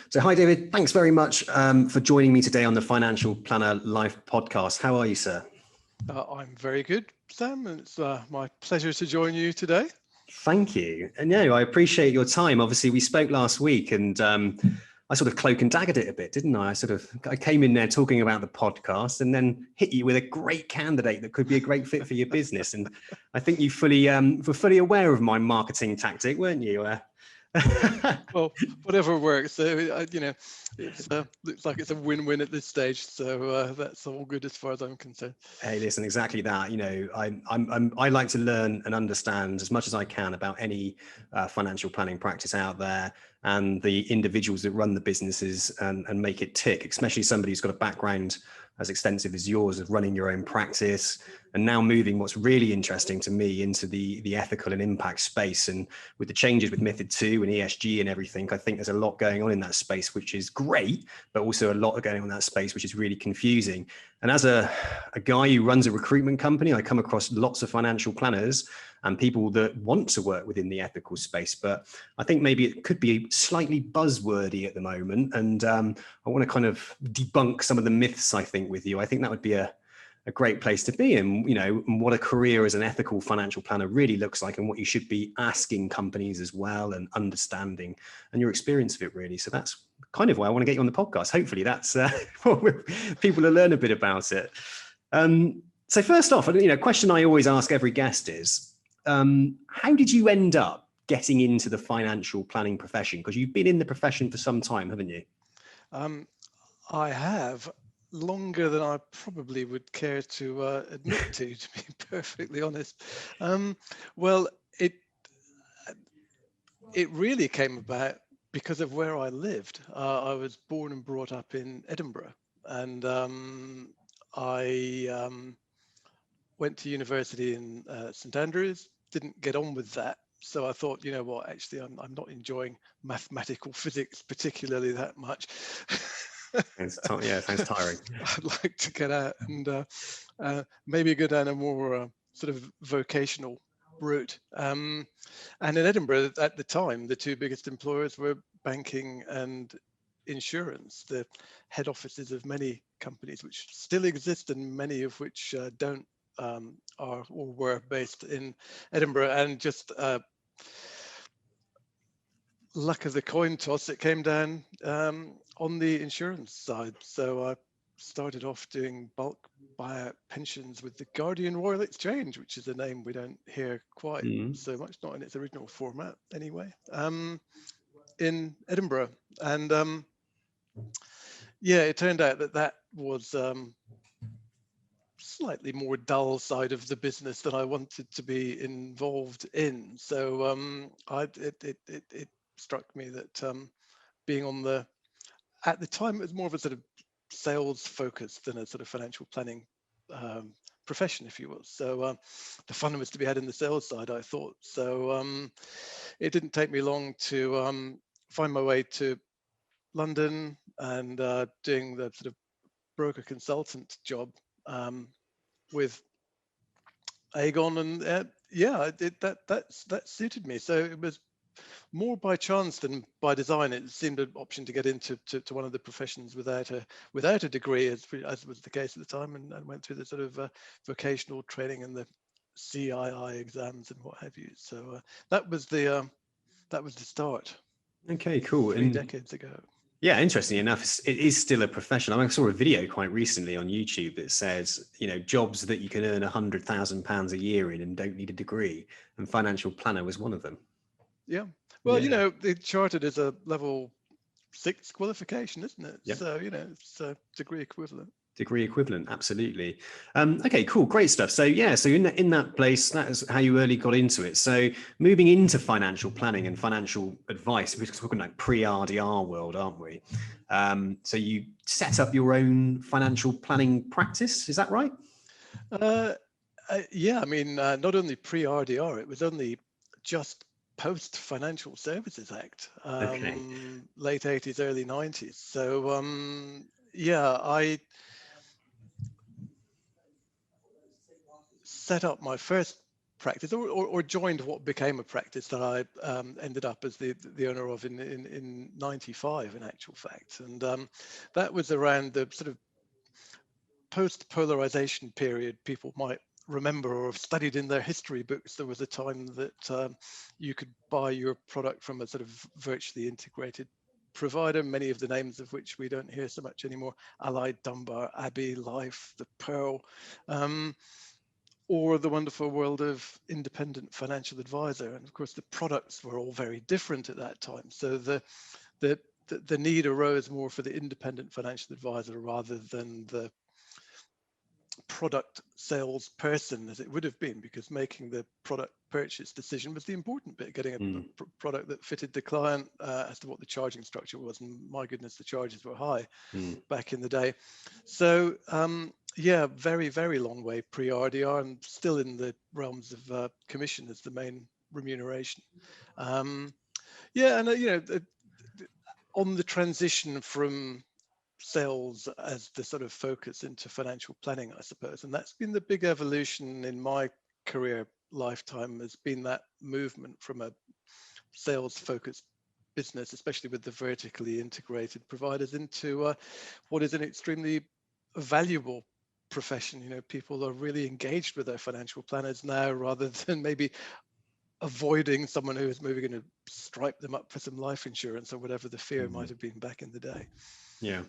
So hi, David. Thanks very much for joining me today on the Financial Planner Live podcast. How are you, sir? I'm very good, Sam, and it's my pleasure to join you today. Thank you. And yeah, I appreciate your time. Obviously, we spoke last week and I sort of cloak and daggered it a bit, didn't I? I came in there talking about the podcast and then hit you with a great candidate that could be a great fit for your business. And I think you were fully aware of my marketing tactic, weren't you? Well, whatever works. So, it looks like it's a win-win at this stage. So that's all good as far as I'm concerned. Hey, listen, exactly that. I like to learn and understand as much as I can about any financial planning practice out there and the individuals that run the businesses and make it tick, especially somebody who's got a background as extensive as yours of running your own practice and now moving what's really interesting to me into the ethical and impact space. And with the changes with MiFID 2 and ESG and everything, I think there's a lot going on in that space, which is great, but also a lot going on in that space, which is really confusing. And as a guy who runs a recruitment company, I come across lots of financial planners and people that want to work within the ethical space. But I think maybe it could be slightly buzzwordy at the moment. And I want to kind of debunk some of the myths, I think, with you. I think that would be a great place to be in, and what a career as an ethical financial planner really looks like and what you should be asking companies as well and understanding and your experience of it really. So that's kind of why I want to get you on the podcast. Hopefully that's people will learn a bit about it. So first off, a question I always ask every guest is, how did you end up getting into the financial planning profession? Because you've been in the profession for some time, haven't you? I have. Longer than I probably would care to admit to be perfectly honest. Well, it really came about because of where I lived. I was born and brought up in Edinburgh, and I went to university in St Andrews. Didn't get on with that, so I thought, you know what? Actually, I'm not enjoying mathematical physics particularly that much. Sounds tiring. I'd like to get out and maybe go down a more sort of vocational route. And in Edinburgh at the time, the two biggest employers were banking and insurance, the head offices of many companies which still exist and many of which don't are or were based in Edinburgh. And just luck of the coin toss, it came down on the insurance side. So I started off doing bulk buyout pensions with the Guardian Royal Exchange, which is a name we don't hear quite so much, not in its original format anyway, in Edinburgh. And yeah, it turned out that was slightly more dull side of the business than I wanted to be involved in. So it struck me that being on at the time, it was more of a sort of sales focus than a sort of financial planning profession, if you will. So the fun was to be had in the sales side, I thought. So it didn't take me long to find my way to London and doing the sort of broker consultant job with Aegon, and that suited me. So it was more by chance than by design. It seemed an option to get into one of the professions without a degree, as was the case at the time, and went through the sort of vocational training and the CII exams and what have you. So that was the start. Okay, cool. 3 decades ago. Yeah, interesting enough, it is still a profession. I saw a video quite recently on YouTube that says, jobs that you can earn £100,000 a year in and don't need a degree, and financial planner was one of them. Yeah. Well, the chartered is a level 6 qualification, isn't it? Yep. So, it's a degree equivalent. Degree equivalent, absolutely. Okay, cool, great stuff. So so in that place, that is how you early got into it. So moving into financial planning and financial advice, we're talking like pre-RDR world, aren't we? So you set up your own financial planning practice, is that right? Yeah, I mean, not only pre-RDR, it was only just post Financial Services Act, late 80s, early 90s. So I set up my first practice, or joined what became a practice that I ended up as the owner of in 95 in actual fact. And that was around the sort of post-polarization period. People might remember or have studied in their history books. There was a time that you could buy your product from a sort of virtually integrated provider, many of the names of which we don't hear so much anymore: Allied, Dunbar, Abbey, Life, the Pearl, or the wonderful world of independent financial advisor. And of course, the products were all very different at that time. So the need arose more for the independent financial advisor rather than the product salesperson, as it would have been, because making the product purchase decision was the important bit, getting a product that fitted the client as to what the charging structure was. And my goodness, the charges were high back in the day. So yeah, very, very long way pre-RDR, and still in the realms of commission as the main remuneration. Yeah, and you know, on the transition from sales as the sort of focus into financial planning, I suppose, and that's been the big evolution in my career lifetime, has been that movement from a sales focused business, especially with the vertically integrated providers, into what is an extremely valuable profession. You know, people are really engaged with their financial planners now, rather than maybe avoiding someone who is maybe going to stripe them up for some life insurance or whatever the fear might have been back in the day. Yeah.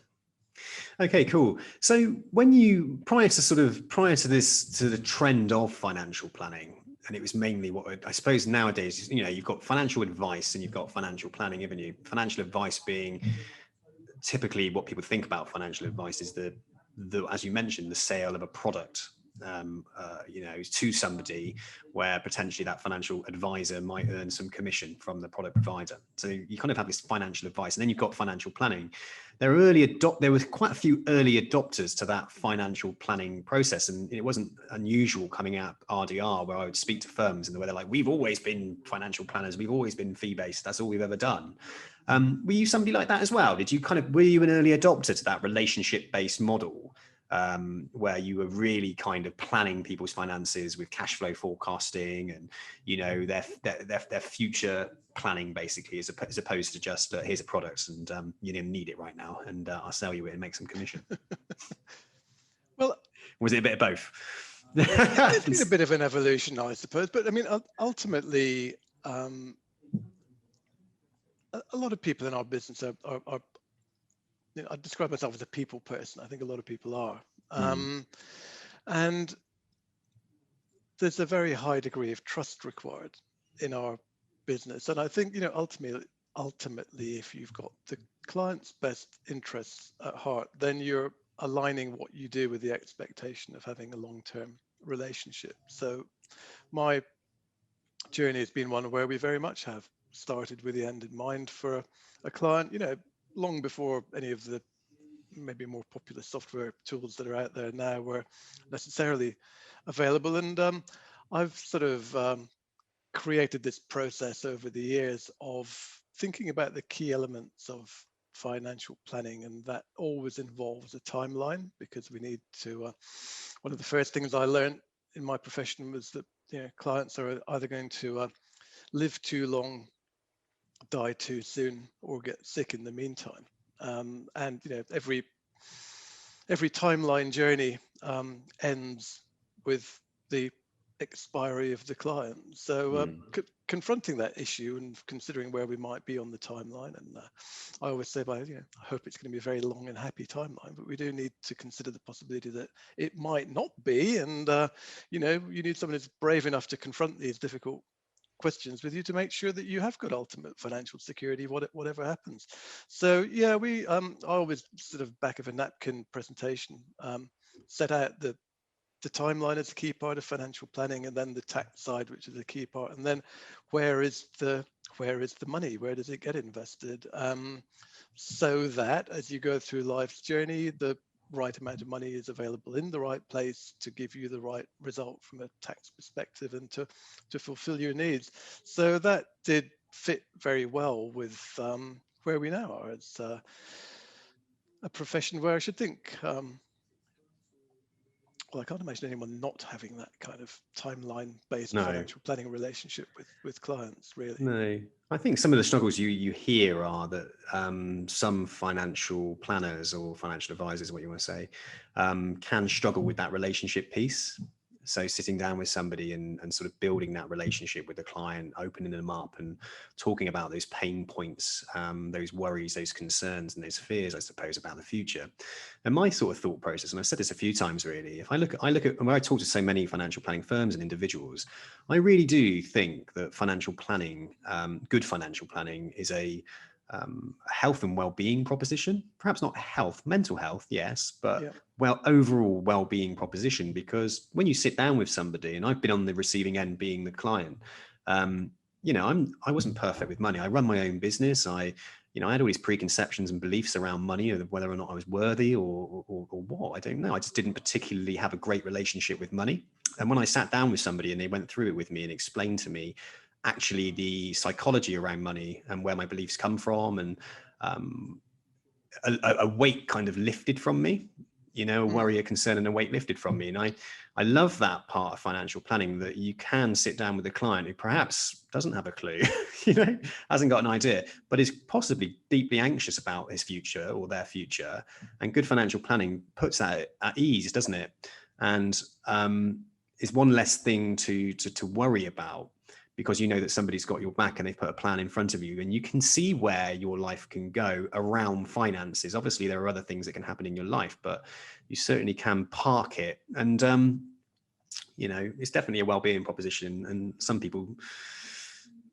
Okay, cool. So when you, prior to the trend of financial planning, and it was mainly what I suppose nowadays, you know, you've got financial advice and you've got financial planning, haven't you? Financial advice being typically what people think about financial advice is the as you mentioned, the sale of a product, you know, to somebody, where potentially that financial advisor might earn some commission from the product provider. So you kind of have this financial advice, and then you've got financial planning. There was quite a few early adopters to that financial planning process, and it wasn't unusual coming out RDR, where I would speak to firms and where they're like, "We've always been financial planners. We've always been fee-based. That's all we've ever done." Were you somebody like that as well? Were you an early adopter to that relationship-based model, where you were really kind of planning people's finances with cash flow forecasting and, you know, their future planning, basically, as opposed to just here's a product and you need it right now, and I'll sell you it and make some commission? Well, was it a bit of both? It's been a bit of an evolution, I suppose, but I mean, ultimately, a lot of people in our business are you know, I describe myself as a people person. I think a lot of people are. And there's a very high degree of trust required in our business. And I think, you know, ultimately, if you've got the client's best interests at heart, then you're aligning what you do with the expectation of having a long-term relationship. So my journey has been one where we very much have started with the end in mind for a client, you know, long before any of the maybe more popular software tools that are out there now were necessarily available. And I've sort of created this process over the years of thinking about the key elements of financial planning, and that always involves a timeline, because we need to one of the first things I learned in my profession was that, you know, clients are either going to live too long, die too soon, or get sick in the meantime. And you know, every timeline journey ends with the expiry of the client. So confronting that issue and considering where we might be on the timeline, and I always say, you know, I hope it's going to be a very long and happy timeline, but we do need to consider the possibility that it might not be. And you know, you need someone who's brave enough to confront these difficult questions with you to make sure that you have got ultimate financial security, whatever happens. So yeah, I always sort of back of a napkin presentation set out the timeline as a key part of financial planning, and then the tax side, which is a key part, and then where is the money, where does it get invested, so that as you go through life's journey, the right amount of money is available in the right place to give you the right result from a tax perspective and to fulfill your needs. So that did fit very well with where we now are. It's a profession where I should think well, I can't imagine anyone not having that kind of timeline-based No. financial planning relationship with clients, really. No, I think some of the struggles you hear are that some financial planners or financial advisors, what you want to say, can struggle with that relationship piece. So sitting down with somebody and sort of building that relationship with the client, opening them up and talking about those pain points, those worries, those concerns and those fears, I suppose, about the future. And my sort of thought process, and I've said this a few times really, if I look at when I talk to so many financial planning firms and individuals, I really do think that financial planning, good financial planning, is a health and well-being proposition. Perhaps not health, mental health, yes, but Yeah. overall well-being proposition. Because when you sit down with somebody, and I've been on the receiving end, being the client, I wasn't perfect with money. I run my own business. I had all these preconceptions and beliefs around money, whether or not I was worthy or what. I don't know. I just didn't particularly have a great relationship with money. And when I sat down with somebody and they went through it with me and explained to me actually the psychology around money and where my beliefs come from, and a weight kind of lifted from me, a worry, a concern, and a weight lifted from me. And I love that part of financial planning, that you can sit down with a client who perhaps doesn't have a clue, hasn't got an idea, but is possibly deeply anxious about his future or their future. And good financial planning puts that at ease, doesn't it? And is one less thing to worry about, because you know that somebody's got your back and they've put a plan in front of you, and you can see where your life can go around finances. Obviously, there are other things that can happen in your life, but you certainly can park it. And, it's definitely a well-being proposition. And some people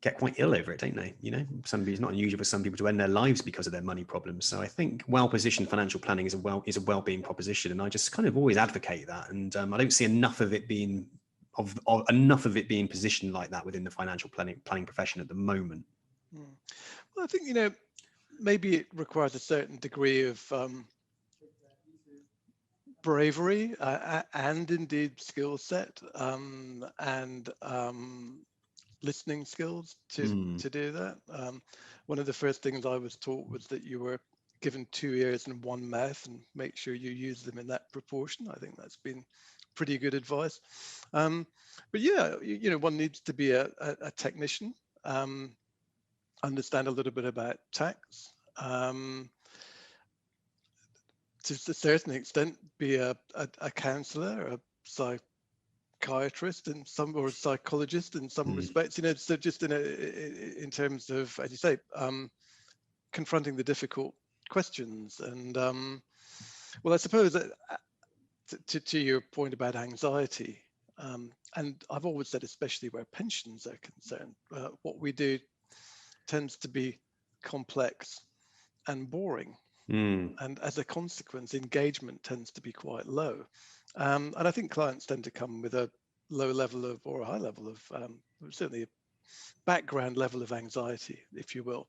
get quite ill over it, don't they? It's not unusual for some people to end their lives because of their money problems. So I think well-positioned financial planning is a well-being proposition. And I just kind of always advocate that. And I don't see enough of it being positioned like that within the financial planning profession at the moment. Well, I think, maybe it requires a certain degree of bravery and indeed skill set and listening skills to do that. One of the first things I was taught was that you were given 2 ears and 1 mouth, and make sure you use them in that proportion. I think that's been pretty good advice. But yeah, one needs to be a technician, understand a little bit about tax, to a certain extent be a counselor, a psychiatrist or a psychologist in some respects, so just in terms of, as you say, confronting the difficult questions. And well, I suppose that to your point about anxiety, and I've always said, especially where pensions are concerned, what we do tends to be complex and boring. And as a consequence, engagement tends to be quite low. And I think clients tend to come with a low level of, or a high level of, certainly a background level of anxiety, if you will.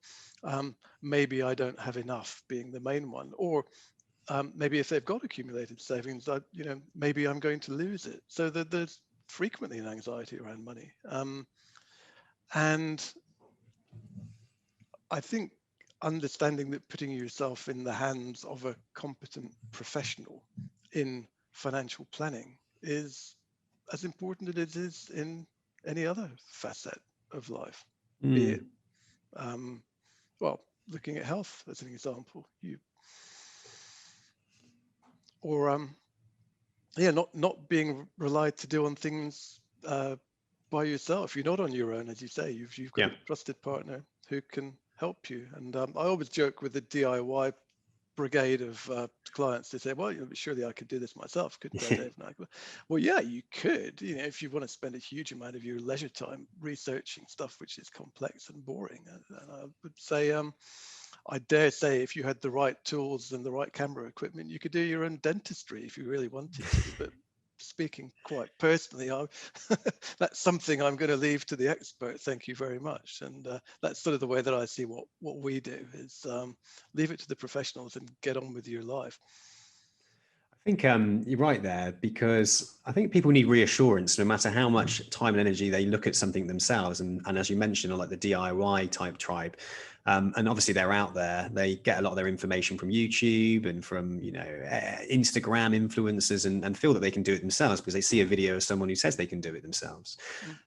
Maybe I don't have enough being the main one, or maybe if they've got accumulated savings, maybe I'm going to lose it. So there's frequently an anxiety around money. And I think understanding that putting yourself in the hands of a competent professional in financial planning is as important as it is in any other facet of life, be it, looking at health as an example, not being relied to do on things by yourself. You're not on your own, as you say. You've got a trusted partner who can help you. And I always joke with the DIY brigade of clients. They say, well, surely I could do this myself, couldn't I, Dave? Well, yeah, you could, if you want to spend a huge amount of your leisure time researching stuff which is complex and boring. And I would say, I dare say, if you had the right tools and the right camera equipment, you could do your own dentistry if you really wanted to. But speaking quite personally, that's something I'm going to leave to the expert. Thank you very much. And that's sort of the way that I see what we do, is leave it to the professionals and get on with your life. I think you're right there, because I think people need reassurance no matter how much time and energy they look at something themselves. And as you mentioned, like the DIY type tribe, and obviously they're out there, they get a lot of their information from YouTube and from, Instagram influencers, and feel that they can do it themselves because they see a video of someone who says they can do it themselves.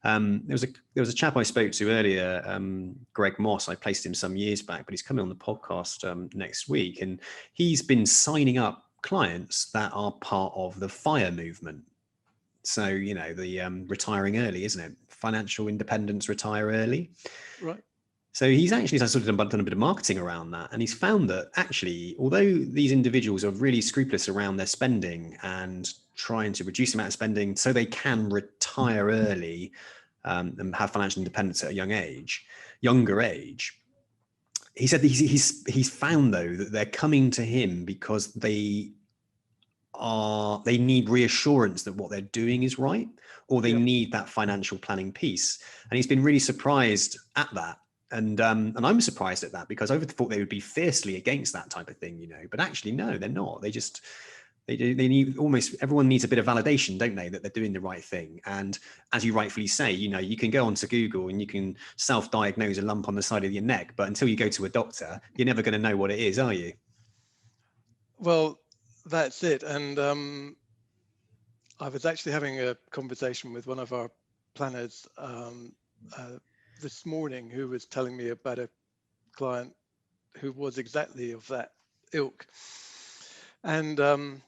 Mm. There was a chap I spoke to earlier, Greg Moss. I placed him some years back, but he's coming on the podcast next week, and he's been signing up clients that are part of the FIRE movement. So, the retiring early, isn't it? Financial independence, retire early. Right. So he's actually sort of done a bit of marketing around that. And he's found that actually, although these individuals are really scrupulous around their spending and trying to reduce the amount of spending so they can retire early, and have financial independence at a younger age, he said that he's found though that they're coming to him because they need reassurance that what they're doing is right, or they Yep. need that financial planning piece. And he's been really surprised at that. And I'm surprised at that, because I would have thought they would be fiercely against that type of thing, but actually no, they're not. They need, almost everyone needs a bit of validation, don't they, that they're doing the right thing. And as you rightfully say, you can go onto Google and you can self-diagnose a lump on the side of your neck, but until you go to a doctor, you're never going to know what it is, are you? Well, that's it. And I was actually having a conversation with one of our planners this morning, who was telling me about a client who was exactly of that ilk. And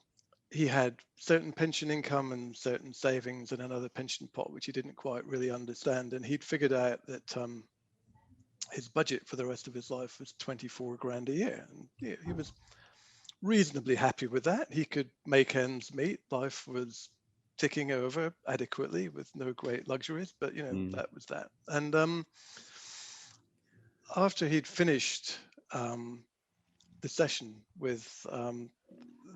he had certain pension income and certain savings and another pension pot, which he didn't quite really understand. And he'd figured out that his budget for the rest of his life was 24 grand a year. And he was reasonably happy with that. He could make ends meet. Life was ticking over adequately with no great luxuries, but that was that. And after he'd finished the session with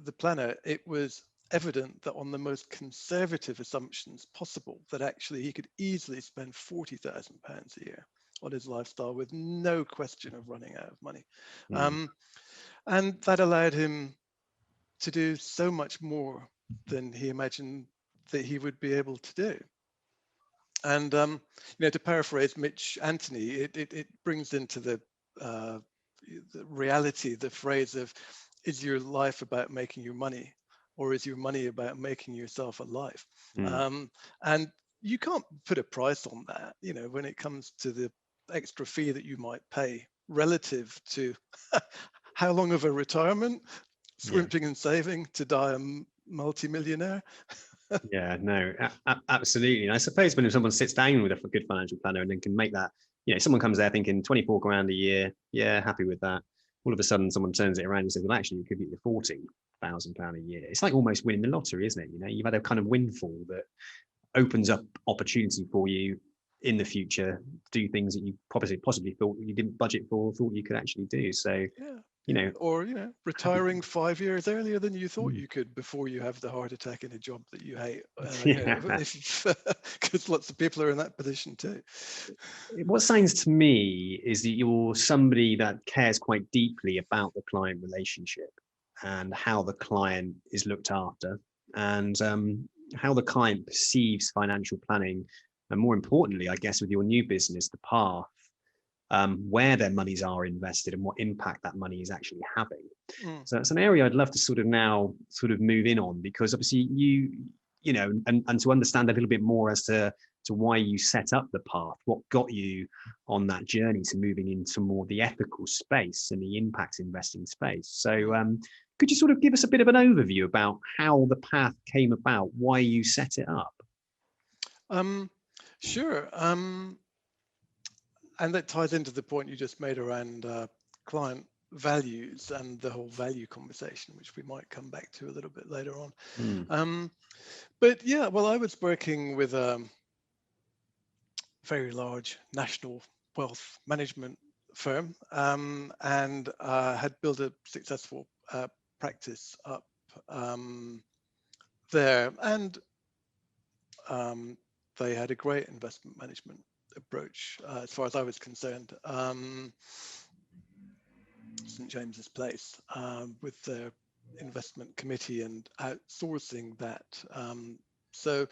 the planner, it was evident that on the most conservative assumptions possible, that actually he could easily spend £40,000 a year on his lifestyle with no question of running out of money. And that allowed him to do so much more than he imagined that he would be able to do. And to paraphrase Mitch Anthony, it brings into the reality the phrase of, is your life about making your money, or is your money about making yourself alive? And you can't put a price on that, when it comes to the extra fee that you might pay relative to how long of a retirement, scrimping and saving to die a multimillionaire. Yeah, no, absolutely. And I suppose when someone sits down with a good financial planner and then can make that, someone comes there thinking 24 grand a year, yeah, happy with that. All of a sudden, someone turns it around and says, well, actually, it could be £40,000 a year. It's like almost winning the lottery, isn't it? You've had a kind of windfall that opens up opportunity for you in the future, do things that you possibly thought you didn't budget for, thought you could actually do. So, or retiring 5 years earlier than you thought you could before you have the heart attack in a job that you hate. Because lots of people are in that position too. What sounds to me is that you're somebody that cares quite deeply about the client relationship and how the client is looked after, and how the client perceives financial planning, and more importantly, I guess, with your new business, the path, where their monies are invested and what impact that money is actually having. So it's an area I'd love to sort of move in on, because obviously and to understand a little bit more as to why you set up the path, what got you on that journey to moving into more the ethical space and the impact investing space. So could you sort of give us a bit of an overview about how the path came about, why you set it up? Sure. And that ties into the point you just made around client values and the whole value conversation, which we might come back to a little bit later on. But yeah, well, I was working with a very large national wealth management firm, and had built a successful practice up there. And they had a great investment management approach, as far as I was concerned. St James's Place, with their investment committee and outsourcing that. So,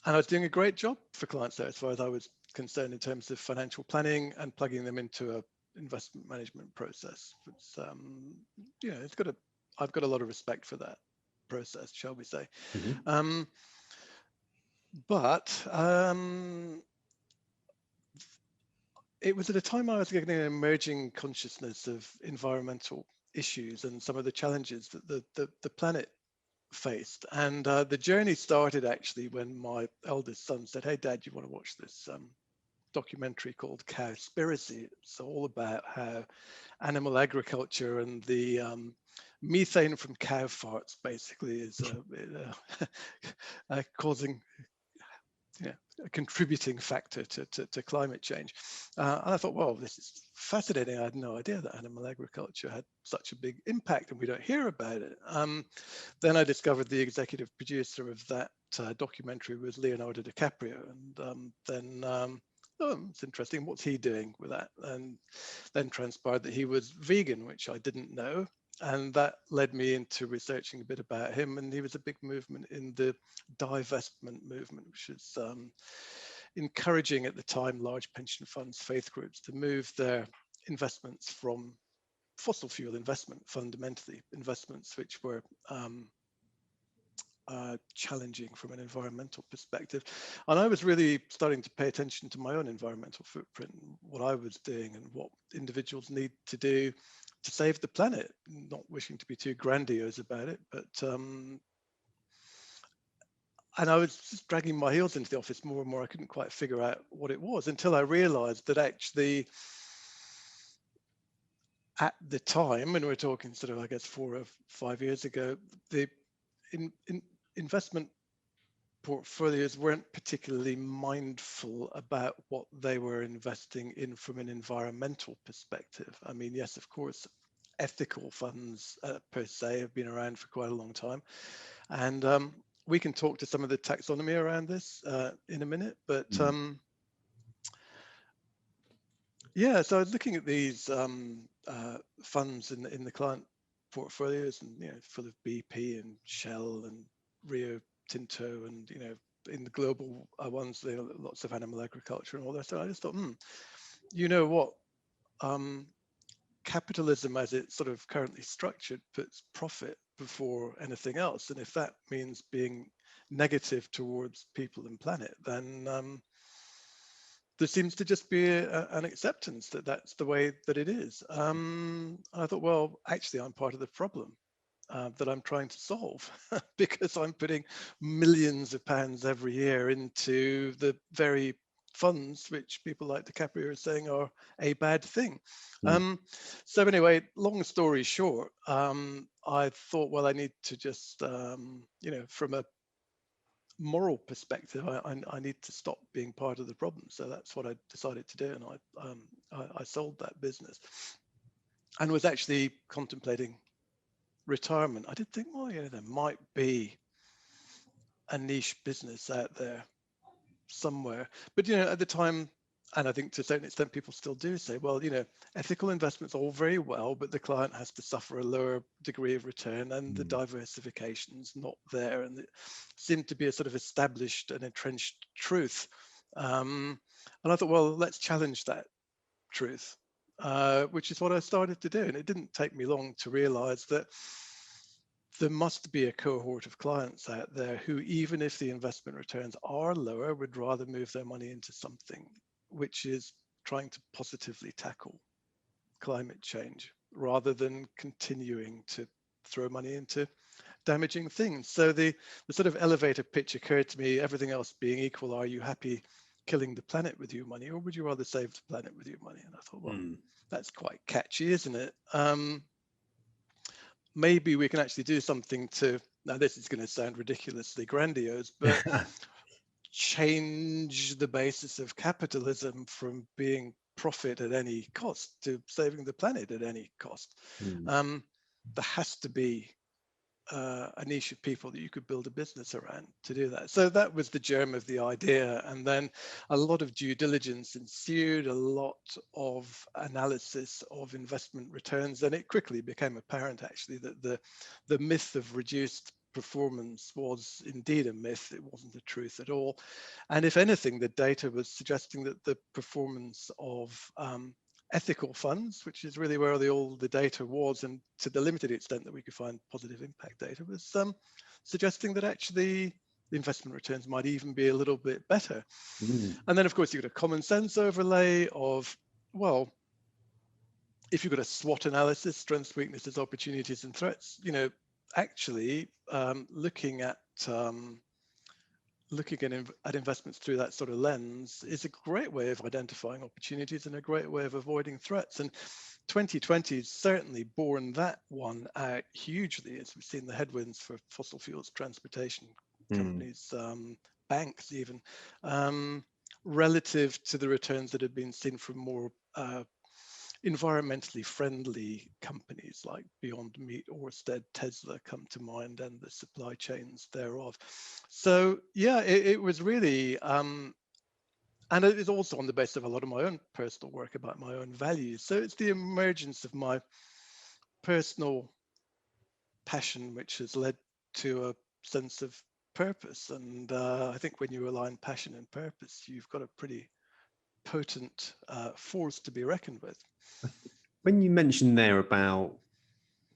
and I was doing a great job for clients there as far as I was concerned in terms of financial planning and plugging them into a investment management process. It's, you know, I've got a lot of respect for that process, shall we say. Mm-hmm. But it was at a time I was getting an emerging consciousness of environmental issues and some of the challenges that the planet faced. And the journey started actually when my eldest son said, "Hey, Dad, you want to watch this documentary called Cowspiracy?" It's all about how animal agriculture and the methane from cow farts basically is causing, yeah, a contributing factor to climate change. And I thought, well, this is fascinating. I had no idea that animal agriculture had such a big impact and we don't hear about it. Then I discovered the executive producer of that documentary was Leonardo DiCaprio. And oh, it's interesting. What's he doing with that? And then transpired that he was vegan, which I didn't know. And that led me into researching a bit about him. And he was a big movement in the divestment movement, which is encouraging at the time large pension funds, faith groups to move their investments from fossil fuel investment, fundamentally investments which were challenging from an environmental perspective. And I was really starting to pay attention to my own environmental footprint, what I was doing and what individuals need to do to save the planet, not wishing to be too grandiose about it, but and I was just dragging my heels into the office more and more. I couldn't quite figure out what it was until I realized that actually at the time, and we're talking sort of, I guess, 4 or 5 years ago, the investment portfolios weren't particularly mindful about what they were investing in from an environmental perspective. I mean, yes, of course, ethical funds per se have been around for quite a long time. And we can talk to some of the taxonomy around this in a minute, but yeah, so I was looking at these funds in the client portfolios, and you know, full of BP and Shell and Rio Tinto, and you know, in the global ones, there are lots of animal agriculture and all that. So I just thought, you know what? Capitalism, as it's sort of currently structured, puts profit before anything else, and if that means being negative towards people and planet, then there seems to just be an acceptance that that's the way that it is. I thought, well, actually, I'm part of the problem that I'm trying to solve because I'm putting millions of pounds every year into the very funds which people like DiCaprio are saying are a bad thing. So anyway, long story short, I thought, well, I need to just, you know, from a moral perspective, I need to stop being part of the problem. So that's what I decided to do, and I sold that business, and was actually contemplating retirement. I did think, well, you know, there might be a niche business out there somewhere, but you know, at the time, and I think to a certain extent people still do say, well, you know, ethical investments all very well, but the client has to suffer a lower degree of return, and the diversification's not there, and it seemed to be a sort of established and entrenched truth. And I thought, well, let's challenge that truth, which is what I started to do. And it didn't take me long to realize that there must be a cohort of clients out there who, even if the investment returns are lower, would rather move their money into something which is trying to positively tackle climate change rather than continuing to throw money into damaging things. So the sort of elevator pitch occurred to me, everything else being equal, are you happy killing the planet with your money, or would you rather save the planet with your money? And I thought, well, that's quite catchy, isn't it? Maybe we can actually do something to, now this is going to sound ridiculously grandiose, but change the basis of capitalism from being profit at any cost to saving the planet at any cost. There has to be a niche of people that you could build a business around to do that. So that was the germ of the idea. And then a lot of due diligence ensued, a lot of analysis of investment returns. And it quickly became apparent, actually, that the myth of reduced performance was indeed a myth. It wasn't the truth at all. And if anything, the data was suggesting that the performance of ethical funds, which is really where all the data was, and to the limited extent that we could find positive impact data, was suggesting that actually the investment returns might even be a little bit better. Mm. And then, of course, you've got a common sense overlay of, well, if you've got a SWOT analysis, strengths, weaknesses, opportunities, and threats, actually looking at investments through that sort of lens is a great way of identifying opportunities and a great way of avoiding threats. And 2020 has certainly borne that one out hugely, as we've seen the headwinds for fossil fuels, transportation companies, banks even, relative to the returns that have been seen from more environmentally friendly companies like Beyond Meat, Orsted, Tesla come to mind, and the supply chains thereof. So yeah, it was really, and it is also on the basis of a lot of my own personal work about my own values. So it's the emergence of my personal passion which has led to a sense of purpose. And I think when you align passion and purpose, you've got a pretty potent force to be reckoned with. When you mentioned there about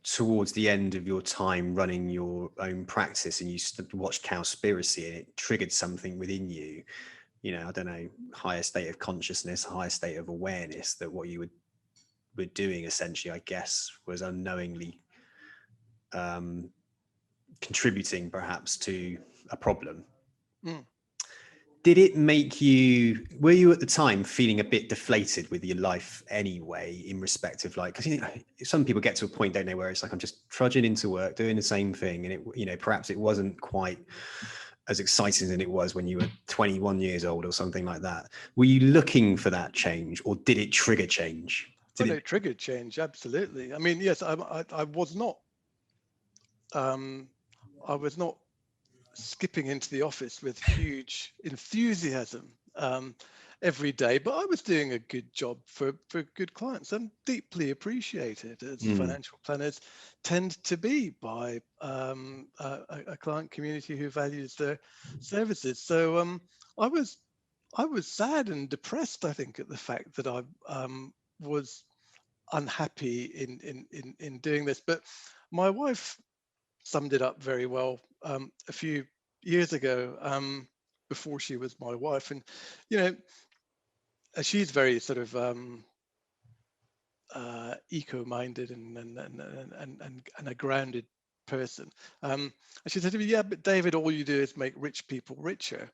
towards the end of your time running your own practice and you watched Cowspiracy and it triggered something within you, I don't know, higher state of consciousness, higher state of awareness, that what you were doing essentially, I guess, was unknowingly contributing perhaps to a problem. Did it make you, were you at the time feeling a bit deflated with your life anyway, in respect of like, because some people get to a point, don't they, where it's like, I'm just trudging into work, doing the same thing. And it, perhaps it wasn't quite as exciting as it was when you were 21 years old or something like that. Were you looking for that change, or did it trigger change? It triggered change, absolutely. I mean, yes, I was not, skipping into the office with huge enthusiasm every day, but I was doing a good job for good clients and deeply appreciated, as financial planners tend to be by a client community who values their services. So I was sad and depressed, I think, at the fact that I was unhappy in doing this. But my wife summed it up very well a few years ago, before she was my wife. And she's very sort of eco-minded and a grounded person. And she said to me, "Yeah, but David, all you do is make rich people richer."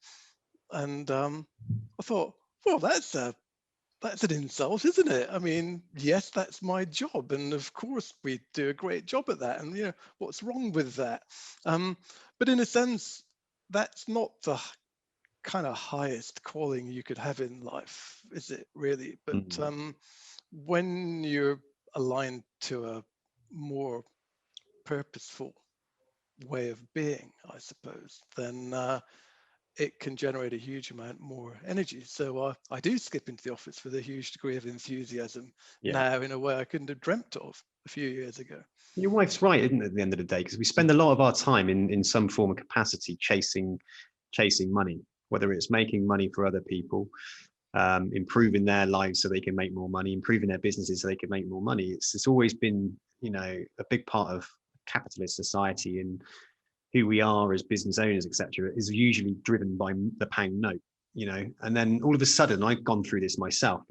And I thought, well, that's an insult, isn't it? I mean, yes, that's my job, and of course we do a great job at that. And what's wrong with that? But in a sense, that's not the kind of highest calling you could have in life, is it really? But when you're aligned to a more purposeful way of being, I suppose, then it can generate a huge amount more energy. So I do skip into the office with a huge degree of enthusiasm now, in a way I couldn't have dreamt of a few years ago. Your wife's right, isn't it, at the end of the day? Because we spend a lot of our time in some form of capacity chasing money, whether it's making money for other people, improving their lives so they can make more money, improving their businesses so they can make more money. It's always been, a big part of capitalist society, and who we are as business owners, etc., is usually driven by the pound note, and then all of a sudden I've gone through this myself,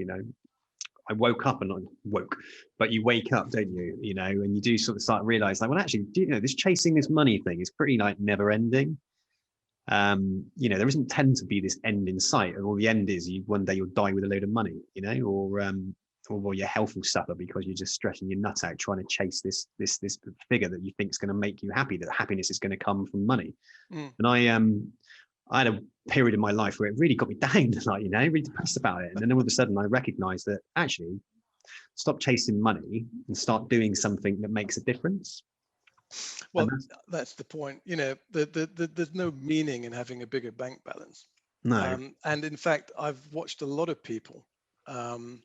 I woke up, and I woke, but you wake up, don't you, and you do sort of start to realize, like, well, actually, this chasing this money thing is pretty like never ending. There isn't tend to be this end in sight, and all the end is one day you'll die with a load of money, or your health will suffer because you're just stressing your nuts out trying to chase this figure that you think is going to make you happy, that happiness is going to come from money. And I had a period in my life where it really got me down, like, really depressed about it. And then all of a sudden I recognized that actually stop chasing money and start doing something that makes a difference. And Well, that's the point. You know, there's no meaning in having a bigger bank balance. no. And in fact, I've watched a lot of people, um,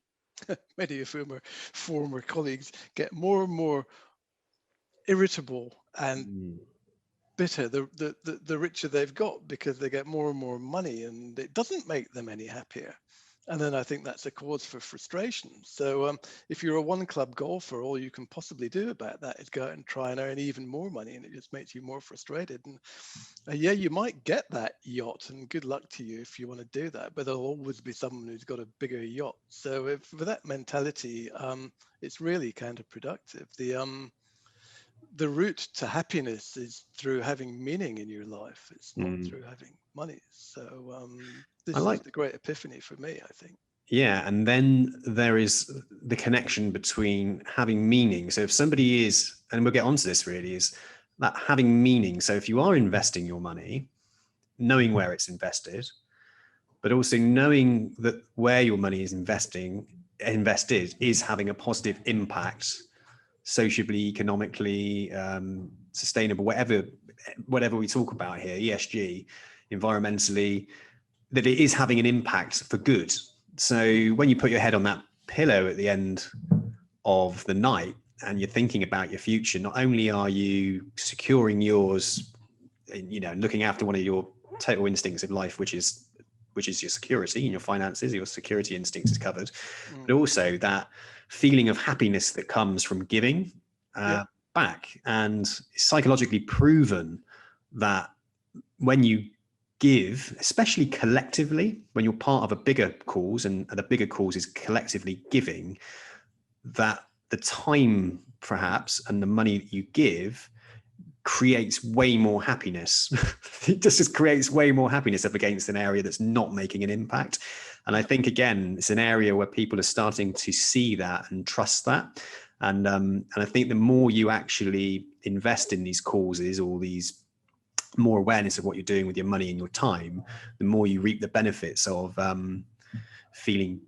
many of whom are former colleagues, get more and more irritable and Mm. bitter the richer they've got, because they get more and more money and it doesn't make them any happier. And then I think that's a cause for frustration. So if you're a one club golfer, all you can possibly do about that is go out and try and earn even more money, and it just makes you more frustrated. And yeah, you might get that yacht, and good luck to you if you want to do that, but there'll always be someone who's got a bigger yacht. So if, with that mentality, it's really counterproductive. The route to happiness is through having meaning in your life. It's not Mm. through having money. So I this is like, the great epiphany for me, I think. yeah. And then there is the connection between having meaning. So if somebody is, and we'll get onto this really, is that having meaning. So if you are investing your money, knowing where it's invested, but also knowing that where your money is invested is having a positive impact socially, economically, sustainable, whatever we talk about here, ESG, environmentally, that it is having an impact for good. So when you put your head on that pillow at the end of the night and you're thinking about your future, not only are you securing yours, you know, looking after one of your total instincts of life, which is your security in your finances, your security instincts is covered, but also that feeling of happiness that comes from giving Yeah. back. And it's psychologically proven that when you give, especially collectively, when you're part of a bigger cause, and the bigger cause is collectively giving, that the time perhaps and the money that you give creates way more happiness. It just creates way more happiness up against an area that's not making an impact. And I think, again, it's an area where people are starting to see that and trust that. And I think the more you actually invest in these causes, or these more awareness of what you're doing with your money and your time, the more you reap the benefits of feeling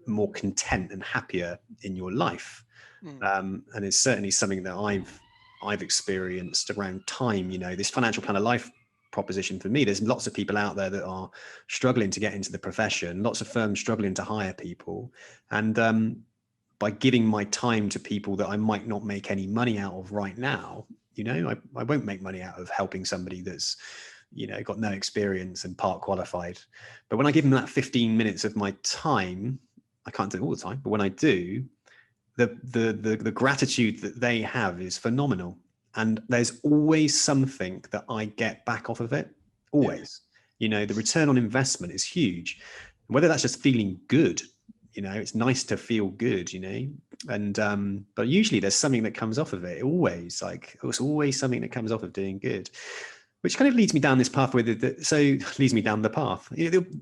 more content and happier in your life. And it's certainly something that I've experienced around time. You know, this financial planner life proposition for me, there's lots of people out there that are struggling to get into the profession, lots of firms struggling to hire people. And by giving my time to people that I might not make any money out of right now, you know, I won't make money out of helping somebody that's, you know, got no experience and part qualified. But when I give them that 15 minutes of my time, I can't do it all the time, but when I do, the gratitude that they have is phenomenal. And there's always something that I get back off of it. Yeah. Always. You know, the return on investment is huge. Whether that's just feeling good, you know, it's nice to feel good, you know. And but usually there's something that comes off of it. Always, like, it's always something that comes off of doing good. Which kind of leads me down this path leads me down the path.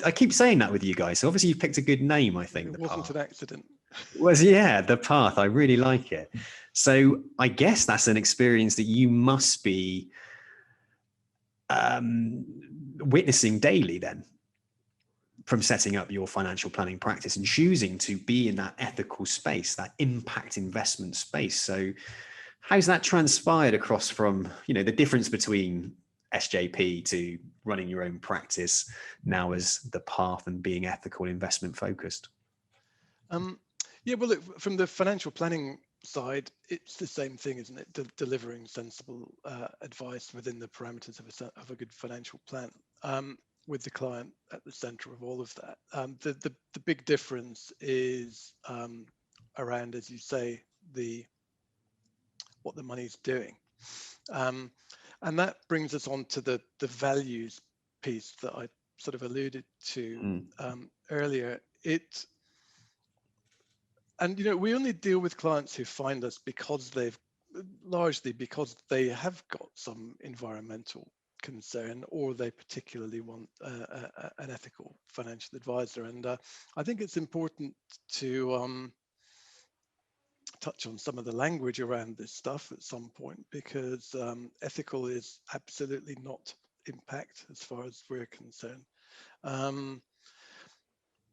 I keep saying that with you guys. So obviously you've picked a good name, I think. It The wasn't path an accident. was, yeah, the path. I really like it. So I guess that's an experience that you must be witnessing daily then, from setting up your financial planning practice and choosing to be in that ethical space, that impact investment space. So how's that transpired across from, you know, the difference between SJP to running your own practice now as the path and being ethical investment focused? Yeah, well, look, from the financial planning side, it's the same thing, isn't it? Delivering sensible advice within the parameters of a good financial plan, with the client at the center of all of that. The big difference is around, as you say, what the money's doing. And that brings us on to the values piece that I sort of alluded to earlier. And you know, we only deal with clients who find us because largely because they have got some environmental concern, or they particularly want an ethical financial advisor. And I think it's important to touch on some of the language around this stuff at some point, because ethical is absolutely not impact as far as we're concerned. Um,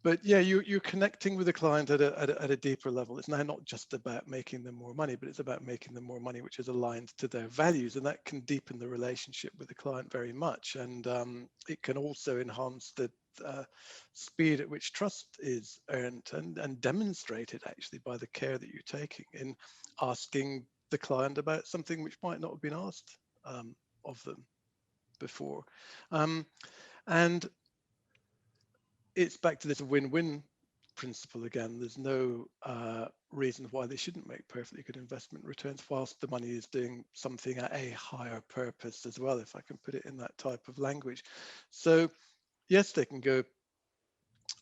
But yeah, you're connecting with the client at a deeper level. It's now not just about making them more money, but it's about making them more money which is aligned to their values, and that can deepen the relationship with the client very much. And it can also enhance the speed at which trust is earned and demonstrated actually by the care that you're taking in asking the client about something which might not have been asked of them before. And it's back to this win-win principle again. There's no reason why they shouldn't make perfectly good investment returns whilst the money is doing something at a higher purpose as well, if I can put it in that type of language. So yes, they can go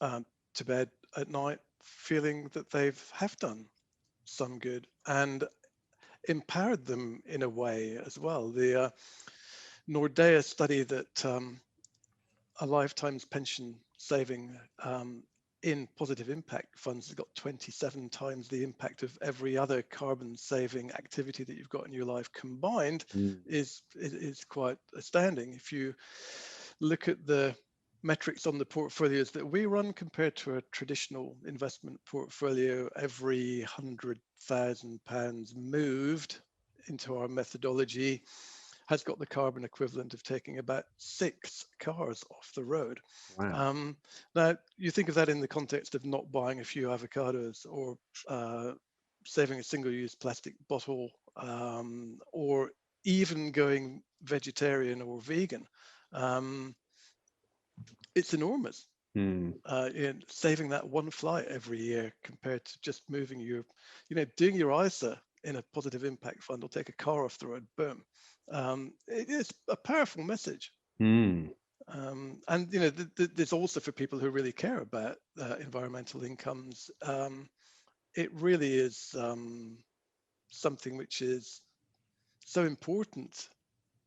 to bed at night feeling that have done some good and empowered them in a way as well. The Nordea study that a lifetime's pension saving in positive impact funds has got 27 times the impact of every other carbon saving activity that you've got in your life combined is quite astounding. If you look at the metrics on the portfolios that we run compared to a traditional investment portfolio, every £100,000 moved into our methodology has got the carbon equivalent of taking about 6 cars off the road. Wow. Now, you think of that in the context of not buying a few avocados or saving a single-use plastic bottle or even going vegetarian or vegan. It's enormous. Saving that one flight every year compared to just moving doing your ISA in a positive impact fund or take a car off the road, boom. It is a powerful message. And there's also for people who really care about environmental incomes, it really is something which is so important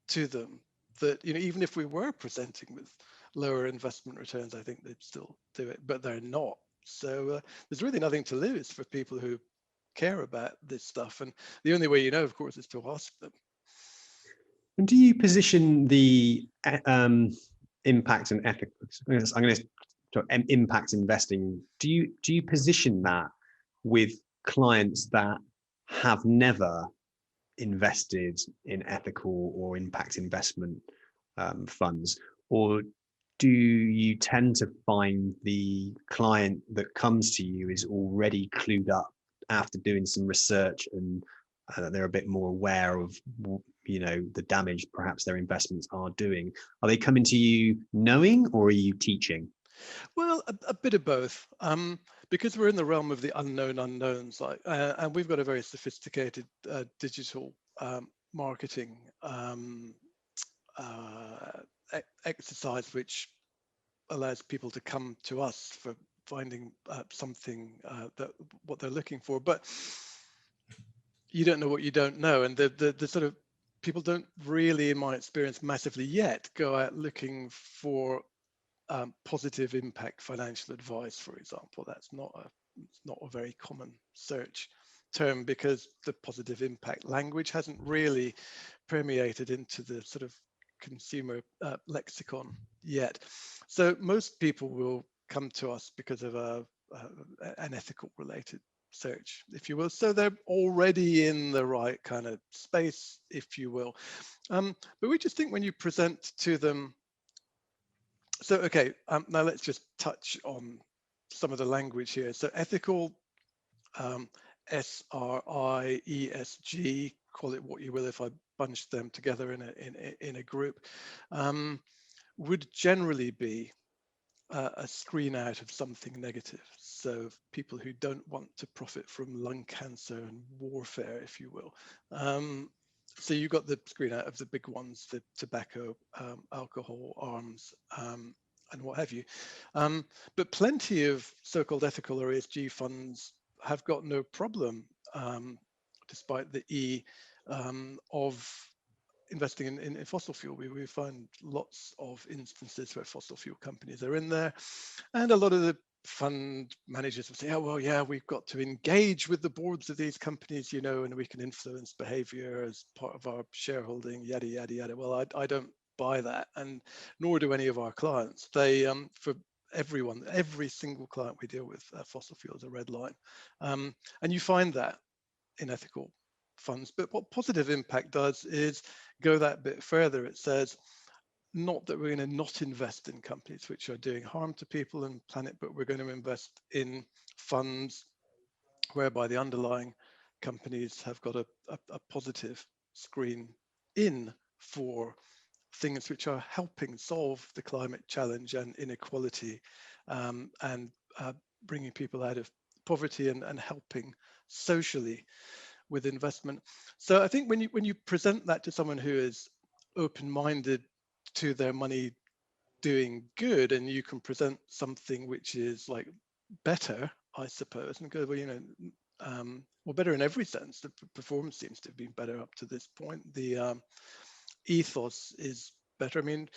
to them that even if we were presenting with lower investment returns, I think they'd still do it, but they're not. So there's really nothing to lose for people who care about this stuff, and the only way of course, is to ask them. And do you position the impact and ethics? I'm going to talk impact investing. Do you position that with clients that have never invested in ethical or impact investment funds, or do you tend to find the client that comes to you is already clued up after doing some research and they're a bit more aware of the damage perhaps their investments are doing? Are they coming to you knowing, or are you teaching? Well, a bit of both, because we're in the realm of the unknown unknowns, and we've got a very sophisticated digital marketing exercise which allows people to come to us for finding something that what they're looking for. But you don't know what you don't know, and the sort of people don't really, in my experience, massively yet go out looking for positive impact financial advice, for example. That's not a very common search term because the positive impact language hasn't really permeated into the sort of consumer lexicon yet. So most people will come to us because of an ethical related search, if you will. So they're already in the right kind of space, if you will. But we just think when you present to them, so, okay, now let's just touch on some of the language here. So ethical, SRIESG, call it what you will if I bunch them together in a group, would generally be a screen out of something negative. So people who don't want to profit from lung cancer and warfare, if you will. So you've got the screen out of the big ones, the tobacco, alcohol, arms, and what have you. But plenty of so-called ethical or ESG funds have got no problem, despite the E, of investing in fossil fuel. We find lots of instances where fossil fuel companies are in there, and a lot of the fund managers will say, oh, well, yeah, we've got to engage with the boards of these companies, and we can influence behavior as part of our shareholding, yada, yada, yada. Well, I don't buy that, and nor do any of our clients. They, for every single client we deal with, fossil fuels are red line. And you find that in ethical funds. But what positive impact does is go that bit further. It says, not that we're going to not invest in companies which are doing harm to people and planet, but we're going to invest in funds whereby the underlying companies have got a positive screen in for things which are helping solve the climate challenge and inequality, and bringing people out of poverty and helping socially with investment. So I think when you present that to someone who is open-minded to their money doing good, and you can present something which is like better, I suppose, and go, well, well, better in every sense. The performance seems to have been better up to this point. The ethos is better. I mean,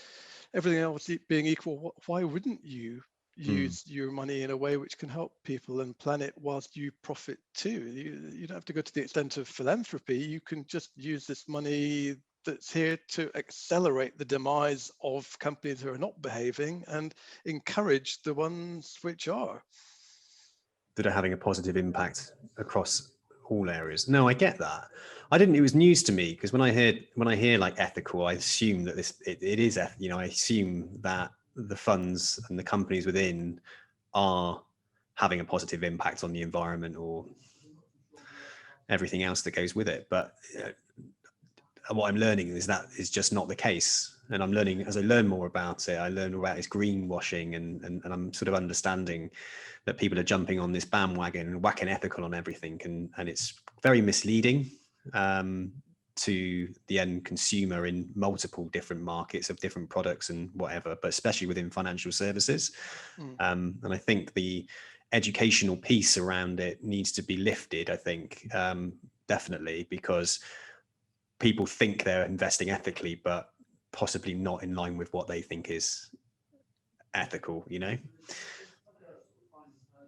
everything else being equal, why wouldn't you use your money in a way which can help people and planet whilst you profit too? You don't have to go to the extent of philanthropy. You can just use this money that's here to accelerate the demise of companies who are not behaving and encourage the ones which are. That are having a positive impact across all areas. No, I get that. It was news to me, because when I hear like ethical, I assume that it is, I assume that the funds and the companies within are having a positive impact on the environment or everything else that goes with it. But what I'm learning is that is just not the case. And I'm learning, as I learn more about it, I learn about its greenwashing, and I'm sort of understanding that people are jumping on this bandwagon and whacking ethical on everything. And it's very misleading to the end consumer in multiple different markets of different products and whatever, but especially within financial services. And I think the educational piece around it needs to be lifted, I think, definitely, because people think they're investing ethically, but possibly not in line with what they think is ethical,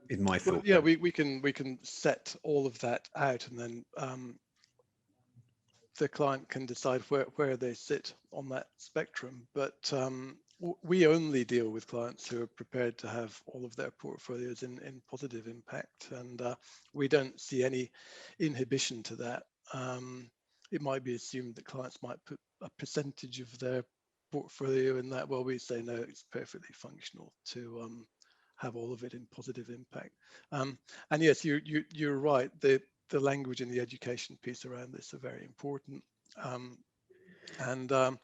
is my thought. Well, yeah, we can set all of that out, and then the client can decide where they sit on that spectrum. But we only deal with clients who are prepared to have all of their portfolios in positive impact, and we don't see any inhibition to that. It might be assumed that clients might put a percentage of their portfolio in that. Well, we say no, it's perfectly functional to have all of it in positive impact. And yes, you're right. The language and the education piece around this are very important. And the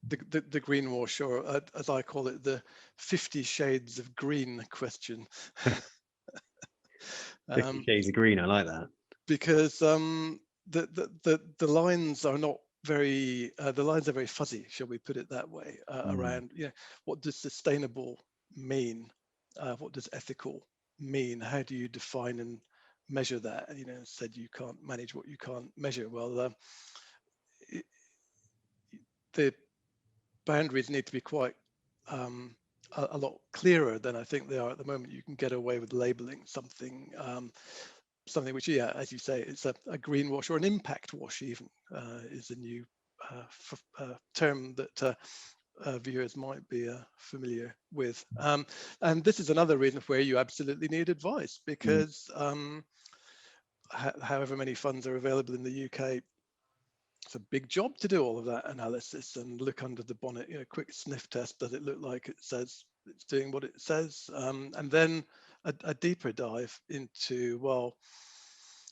greenwash, or as I call it, the 50 shades of green question. 50 shades of green, I like that. Because the lines are not very, the lines are very fuzzy, shall we put it that way, around, what does sustainable mean? What does ethical mean? How do you define and measure that? Said you can't manage what you can't measure. Well, the boundaries need to be quite a lot clearer than I think they are at the moment. You can get away with labeling something which, as you say, it's a greenwash, or an impact wash even, is a new term that viewers might be familiar with. And this is another reason where you absolutely need advice, because however many funds are available in the UK, it's a big job to do all of that analysis and look under the bonnet. Quick sniff test, does it look like it says it's doing what it says? And then a deeper dive into, well,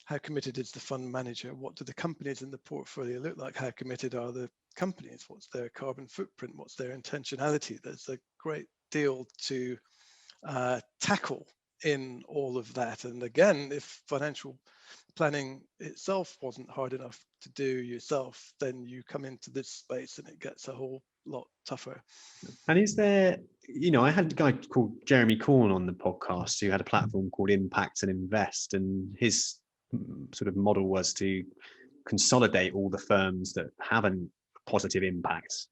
how committed is the fund manager? What do the companies in the portfolio look like? How committed are the companies? What's their carbon footprint? What's their intentionality? There's a great deal to tackle in all of that. And again, if financial planning itself wasn't hard enough to do yourself, then you come into this space and it gets a whole lot tougher. And is there, I had a guy called Jeremy Corn on the podcast who had a platform called Impact and Invest, and his sort of model was to consolidate all the firms that have a positive impact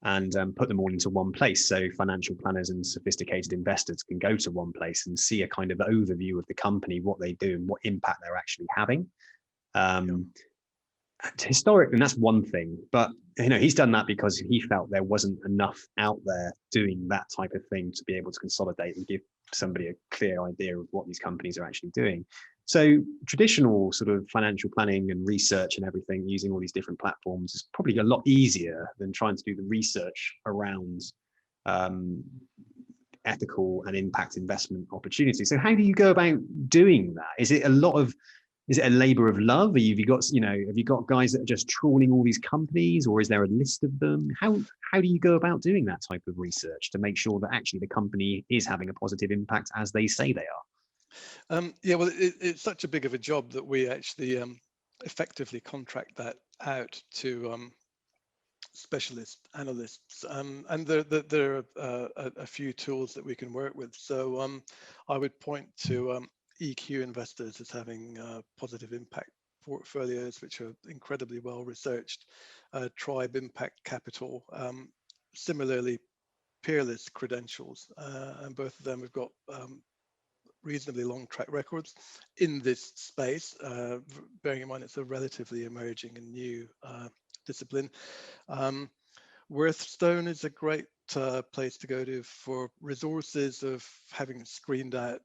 and put them all into one place, so financial planners and sophisticated investors can go to one place and see a kind of overview of the company, what they do and what impact they're actually having. Historically, and that's one thing, but he's done that because he felt there wasn't enough out there doing that type of thing to be able to consolidate and give somebody a clear idea of what these companies are actually doing. So traditional sort of financial planning and research and everything using all these different platforms is probably a lot easier than trying to do the research around um, ethical and impact investment opportunities. So how do you go about doing that? Is it a labor of love? Have you got guys that are just trawling all these companies, or is there a list of them? How do you go about doing that type of research to make sure that actually the company is having a positive impact as they say they are? Yeah, well, it's such a big of a job that we actually effectively contract that out to specialist analysts, and there are a few tools that we can work with. So I would point to EQ Investors as having positive impact portfolios, which are incredibly well researched. Tribe Impact Capital, similarly peerless credentials, and both of them have got reasonably long track records in this space, bearing in mind it's a relatively emerging and new discipline. Worthstone is a great place to go to for resources of having screened out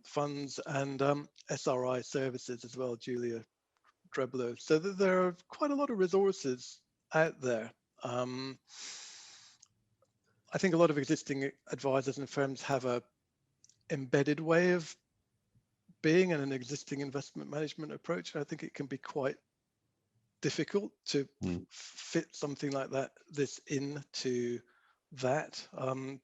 funds, and SRI services as well, Julia Dreblow. So there are quite a lot of resources out there. I think a lot of existing advisors and firms have a embedded way of being and an existing investment management approach. I think it can be quite difficult to fit something like this into that.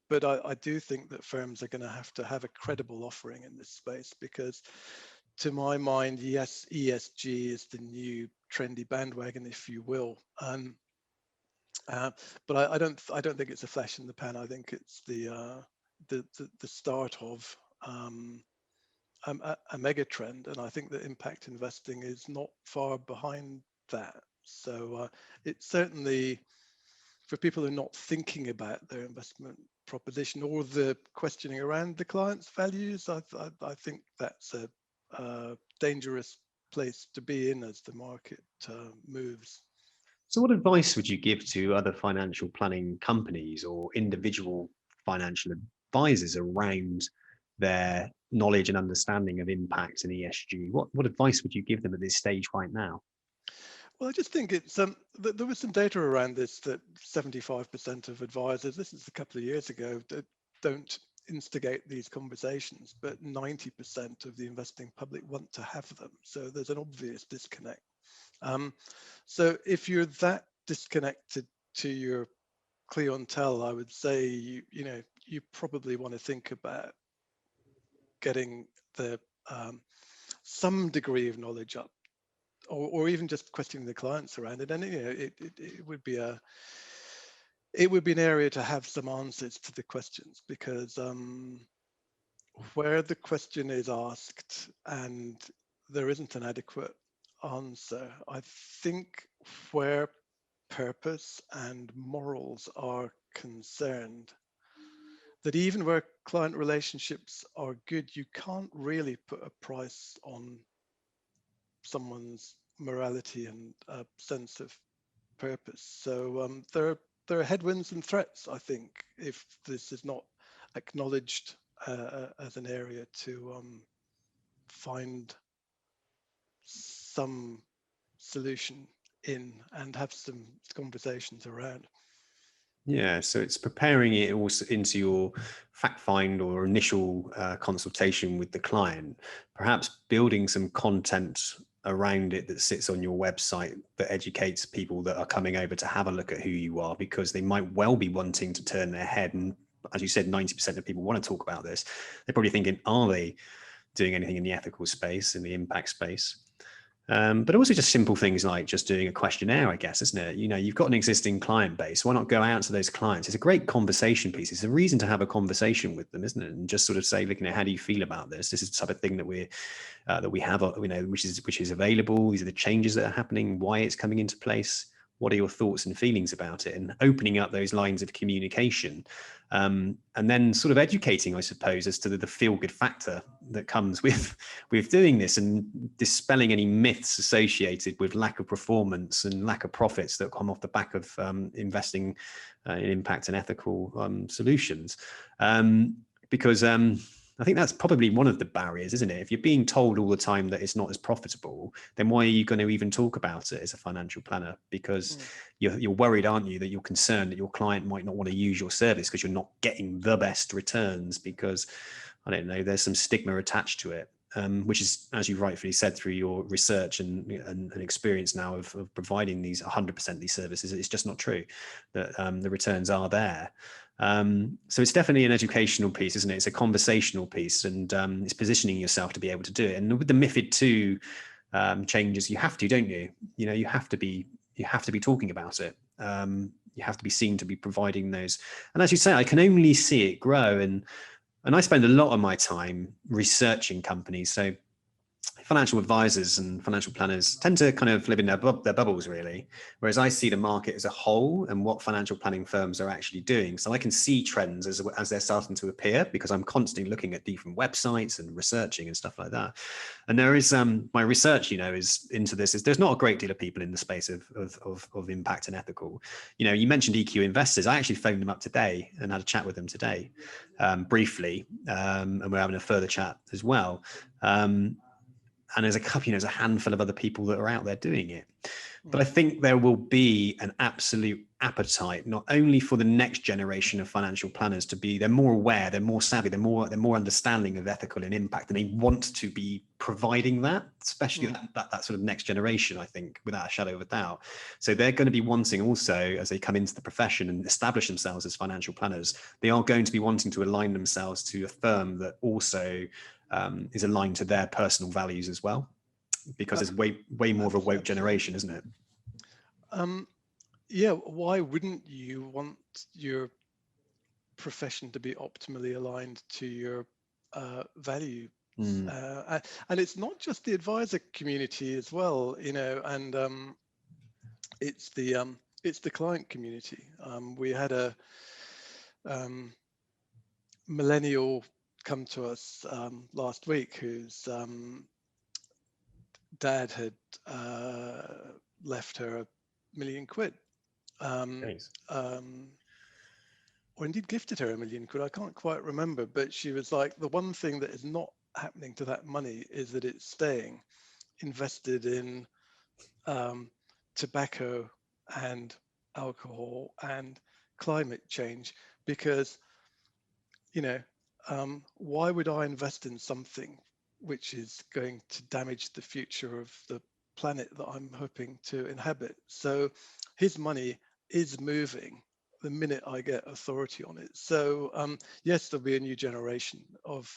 But I do think that firms are going to have a credible offering in this space, because to my mind, yes, ESG is the new trendy bandwagon, if you will. But I don't think it's a flash in the pan. I think it's the start of a mega trend, and I think that impact investing is not far behind that. So it's certainly, for people who are not thinking about their investment proposition or the questioning around the client's values, I think that's a dangerous place to be in as the market moves. So what advice would you give to other financial planning companies or individual financial advisors around their knowledge and understanding of impact and ESG? What advice would you give them at this stage right now? Well, I just think it's there was some data around this that 75% of advisors, this is a couple of years ago, that don't instigate these conversations, but 90% of the investing public want to have them. So there's an obvious disconnect. So if you're that disconnected to your clientele, I would say you probably want to think about getting the some degree of knowledge up, or even just questioning the clients around it. And it would be an area to have some answers to the questions, because where the question is asked and there isn't an adequate answer, I think where purpose and morals are concerned, that even where client relationships are good, you can't really put a price on someone's morality and sense of purpose. So there are headwinds and threats, I think, if this is not acknowledged as an area to find some solution in and have some conversations around. Yeah, so it's preparing it also into your fact find or initial consultation with the client, perhaps building some content around it that sits on your website that educates people that are coming over to have a look at who you are, because they might well be wanting to turn their head. And as you said, 90% of people want to talk about this. They're probably thinking, are they doing anything in the ethical space, in the impact space? But also just simple things like just doing a questionnaire, I guess, isn't it? You've got an existing client base. Why not go out to those clients? It's a great conversation piece. It's a reason to have a conversation with them, isn't it? And just sort of say, look, how do you feel about this? This is the type of thing that we have, which is available. These are the changes that are happening, why it's coming into place. What are your thoughts and feelings about it? And opening up those lines of communication, and then sort of educating, I suppose, as to the feel-good factor that comes with doing this, and dispelling any myths associated with lack of performance and lack of profits that come off the back of investing in impact and ethical solutions. Because I think that's probably one of the barriers, isn't it? If you're being told all the time that it's not as profitable, then why are you going to even talk about it as a financial planner? Because you're worried, aren't you, that you're concerned that your client might not want to use your service because you're not getting the best returns, because, I don't know, there's some stigma attached to it, which is, as you rightfully said, through your research and experience now of providing these 100% these services, it's just not true that the returns are there. So it's definitely an educational piece, isn't it? It's a conversational piece, and it's positioning yourself to be able to do it. And with the MiFID II changes, you have to, don't you? You know, you have to be talking about it. You have to be seen to be providing those. And as you say, I can only see it grow. And I spend a lot of my time researching companies. So financial advisors and financial planners tend to kind of live in their bubbles, really, whereas I see the market as a whole and what financial planning firms are actually doing. So I can see trends as they're starting to appear, because I'm constantly looking at different websites and researching and stuff like that. And there is my research, is into this. There's not a great deal of people in the space of impact and ethical. You mentioned EQ Investors. I actually phoned them up today and had a chat with them today, briefly, and we're having a further chat as well. And there's a handful of other people that are out there doing it. But I think there will be an absolute appetite, not only for the next generation of financial planners they're more aware, they're more savvy, they're more understanding of ethical and impact, and they want to be providing that, especially that sort of next generation, I think, without a shadow of a doubt. So they're going to be wanting also, as they come into the profession and establish themselves as financial planners, they are going to be wanting to align themselves to a firm that also is aligned to their personal values as well, because it's way more of a woke generation, isn't it? Yeah, why wouldn't you want your profession to be optimally aligned to your value? And it's not just the advisor community as well, and it's the client community. We had a millennial come to us last week whose dad had left her £1 million, or indeed gifted her £1 million. I can't quite remember, but she was like, the one thing that is not happening to that money is that it's staying invested in tobacco and alcohol and climate change, because why would I invest in something which is going to damage the future of the planet that I'm hoping to inhabit? So his money is moving the minute I get authority on it. So yes, there'll be a new generation of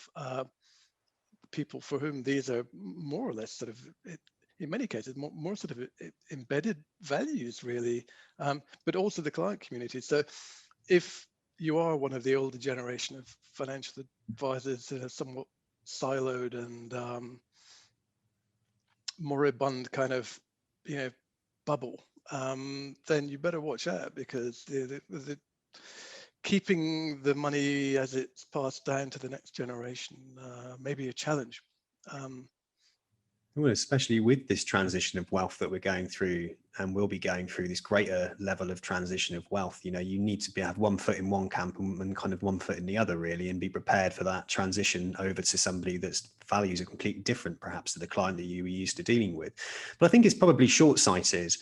people for whom these are more or less sort of, in many cases, more sort of embedded values, really, but also the client community. So if you are one of the older generation of financial advisors in a somewhat siloed and moribund kind of bubble, then you better watch out, because the keeping the money as it's passed down to the next generation may be a challenge. Well, especially with this transition of wealth that we're going through, and we'll be going through this greater level of transition of wealth. You need to have one foot in one camp and kind of one foot in the other, really, and be prepared for that transition over to somebody that's values are completely different, perhaps, to the client that you were used to dealing with. But I think it's probably short-sighted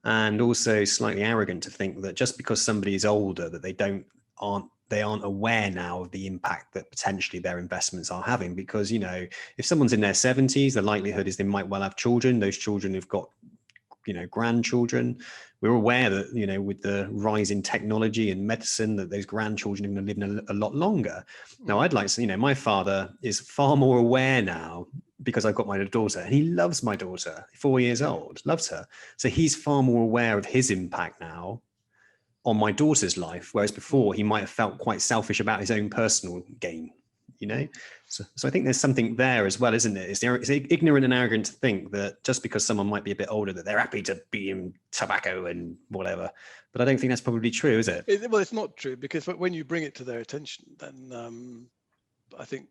and also slightly arrogant to think that just because somebody is older, that they aren't aware now of the impact that potentially their investments are having. Because, if someone's in their 70s, the likelihood is they might well have children. Those children have got, grandchildren. We're aware that, with the rise in technology and medicine, that those grandchildren are going to live a lot longer. Now, I'd like to, my father is far more aware now, because I've got my daughter, and he loves my daughter, 4 years old, loves her. So he's far more aware of his impact now on my daughter's life, whereas before he might have felt quite selfish about his own personal gain, you know. So I think there's something there as well, isn't it? It's ignorant and arrogant to think that just because someone might be a bit older that they're happy to be in tobacco and whatever. But I don't think that's probably true, is it? Well, it's not true, because when you bring it to their attention, then I think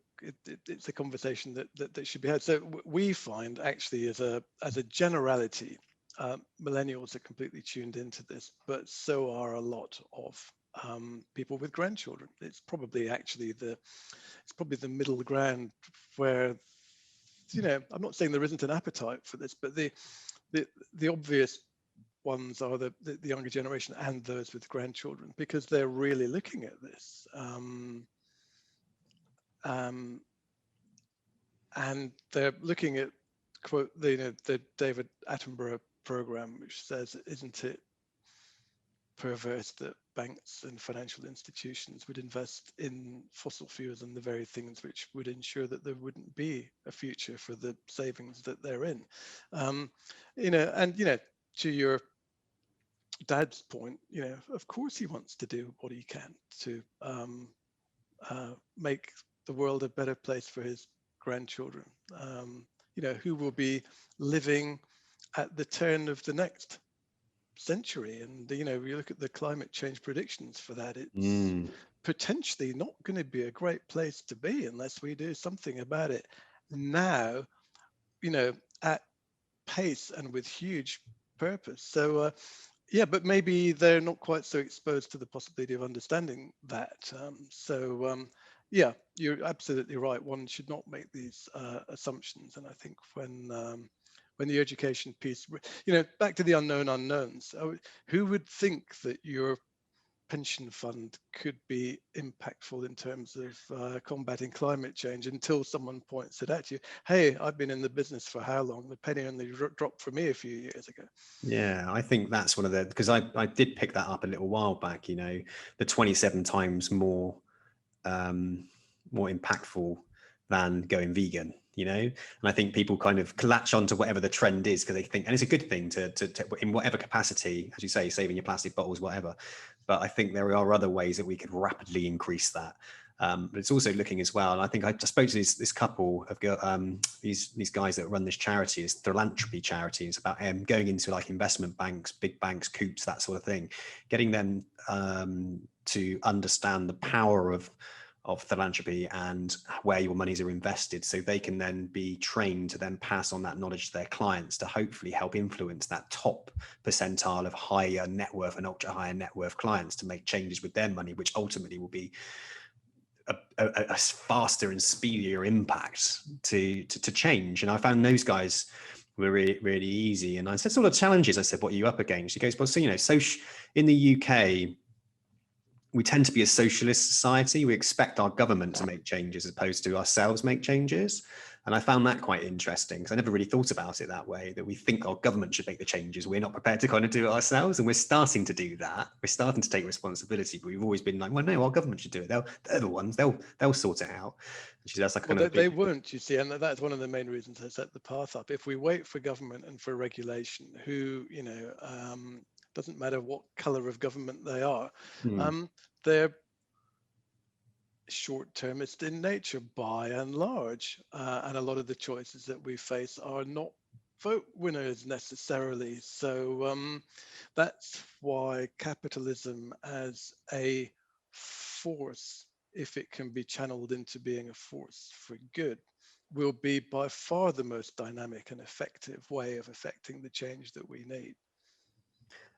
it's a conversation that should be had. So we find, actually, as a generality, millennials are completely tuned into this, but so are a lot of people with grandchildren. It's probably the middle ground where, I'm not saying there isn't an appetite for this, but the obvious ones are the younger generation and those with grandchildren, because they're really looking at this. And they're looking at, quote, the David Attenborough program, which says, isn't it perverse that banks and financial institutions would invest in fossil fuels and the very things which would ensure that there wouldn't be a future for the savings that they're in. To your dad's point, of course he wants to do what he can to make the world a better place for his grandchildren, who will be living at the turn of the next century. And you look at the climate change predictions for that, it's potentially not going to be a great place to be unless we do something about it now, at pace and with huge purpose. So but maybe they're not quite so exposed to the possibility of understanding that. You're absolutely right. One should not make these assumptions. And I think when the education piece, back to the unknown unknowns, who would think that your pension fund could be impactful in terms of combating climate change, until someone points it at you? Hey, I've been in the business for how long? The penny only dropped for me a few years ago. Yeah, I think that's one of the, because I did pick that up a little while back, the 27 times more impactful than going vegan, and I think people kind of latch onto whatever the trend is, because they think, and it's a good thing to in whatever capacity, as you say, saving your plastic bottles, whatever. But I think there are other ways that we could rapidly increase that. But it's also looking as well. And I think I spoke to this couple of these guys that run this charity, this philanthropy charity. It's about going into like investment banks, big banks, Coops, that sort of thing, getting them to understand the power of philanthropy and where your monies are invested, so they can then be trained to then pass on that knowledge to their clients, to hopefully help influence that top percentile of higher net worth and ultra higher net worth clients to make changes with their money, which ultimately will be a faster and speedier impact to change. And I found those guys were really, really easy. And I said, sort of challenges, I said, what are you up against? He goes, well, so in the UK, we tend to be a socialist society. We expect our government to make changes as opposed to ourselves make changes. And I found that quite interesting, because I never really thought about it that way, that we think our government should make the changes. We're not prepared to kind of do it ourselves. And we're starting to do that. We're starting to take responsibility, but we've always been like, well, no, our government should do it. They're the ones, they'll sort it out. That's like they won't, you see, and that's one of the main reasons I set the path up. If we wait for government and for regulation, who, doesn't matter what color of government they are, they're short-termist in nature by and large, and a lot of the choices that we face are not vote winners necessarily. So that's why capitalism as a force, if it can be channeled into being a force for good, will be by far the most dynamic and effective way of affecting the change that we need.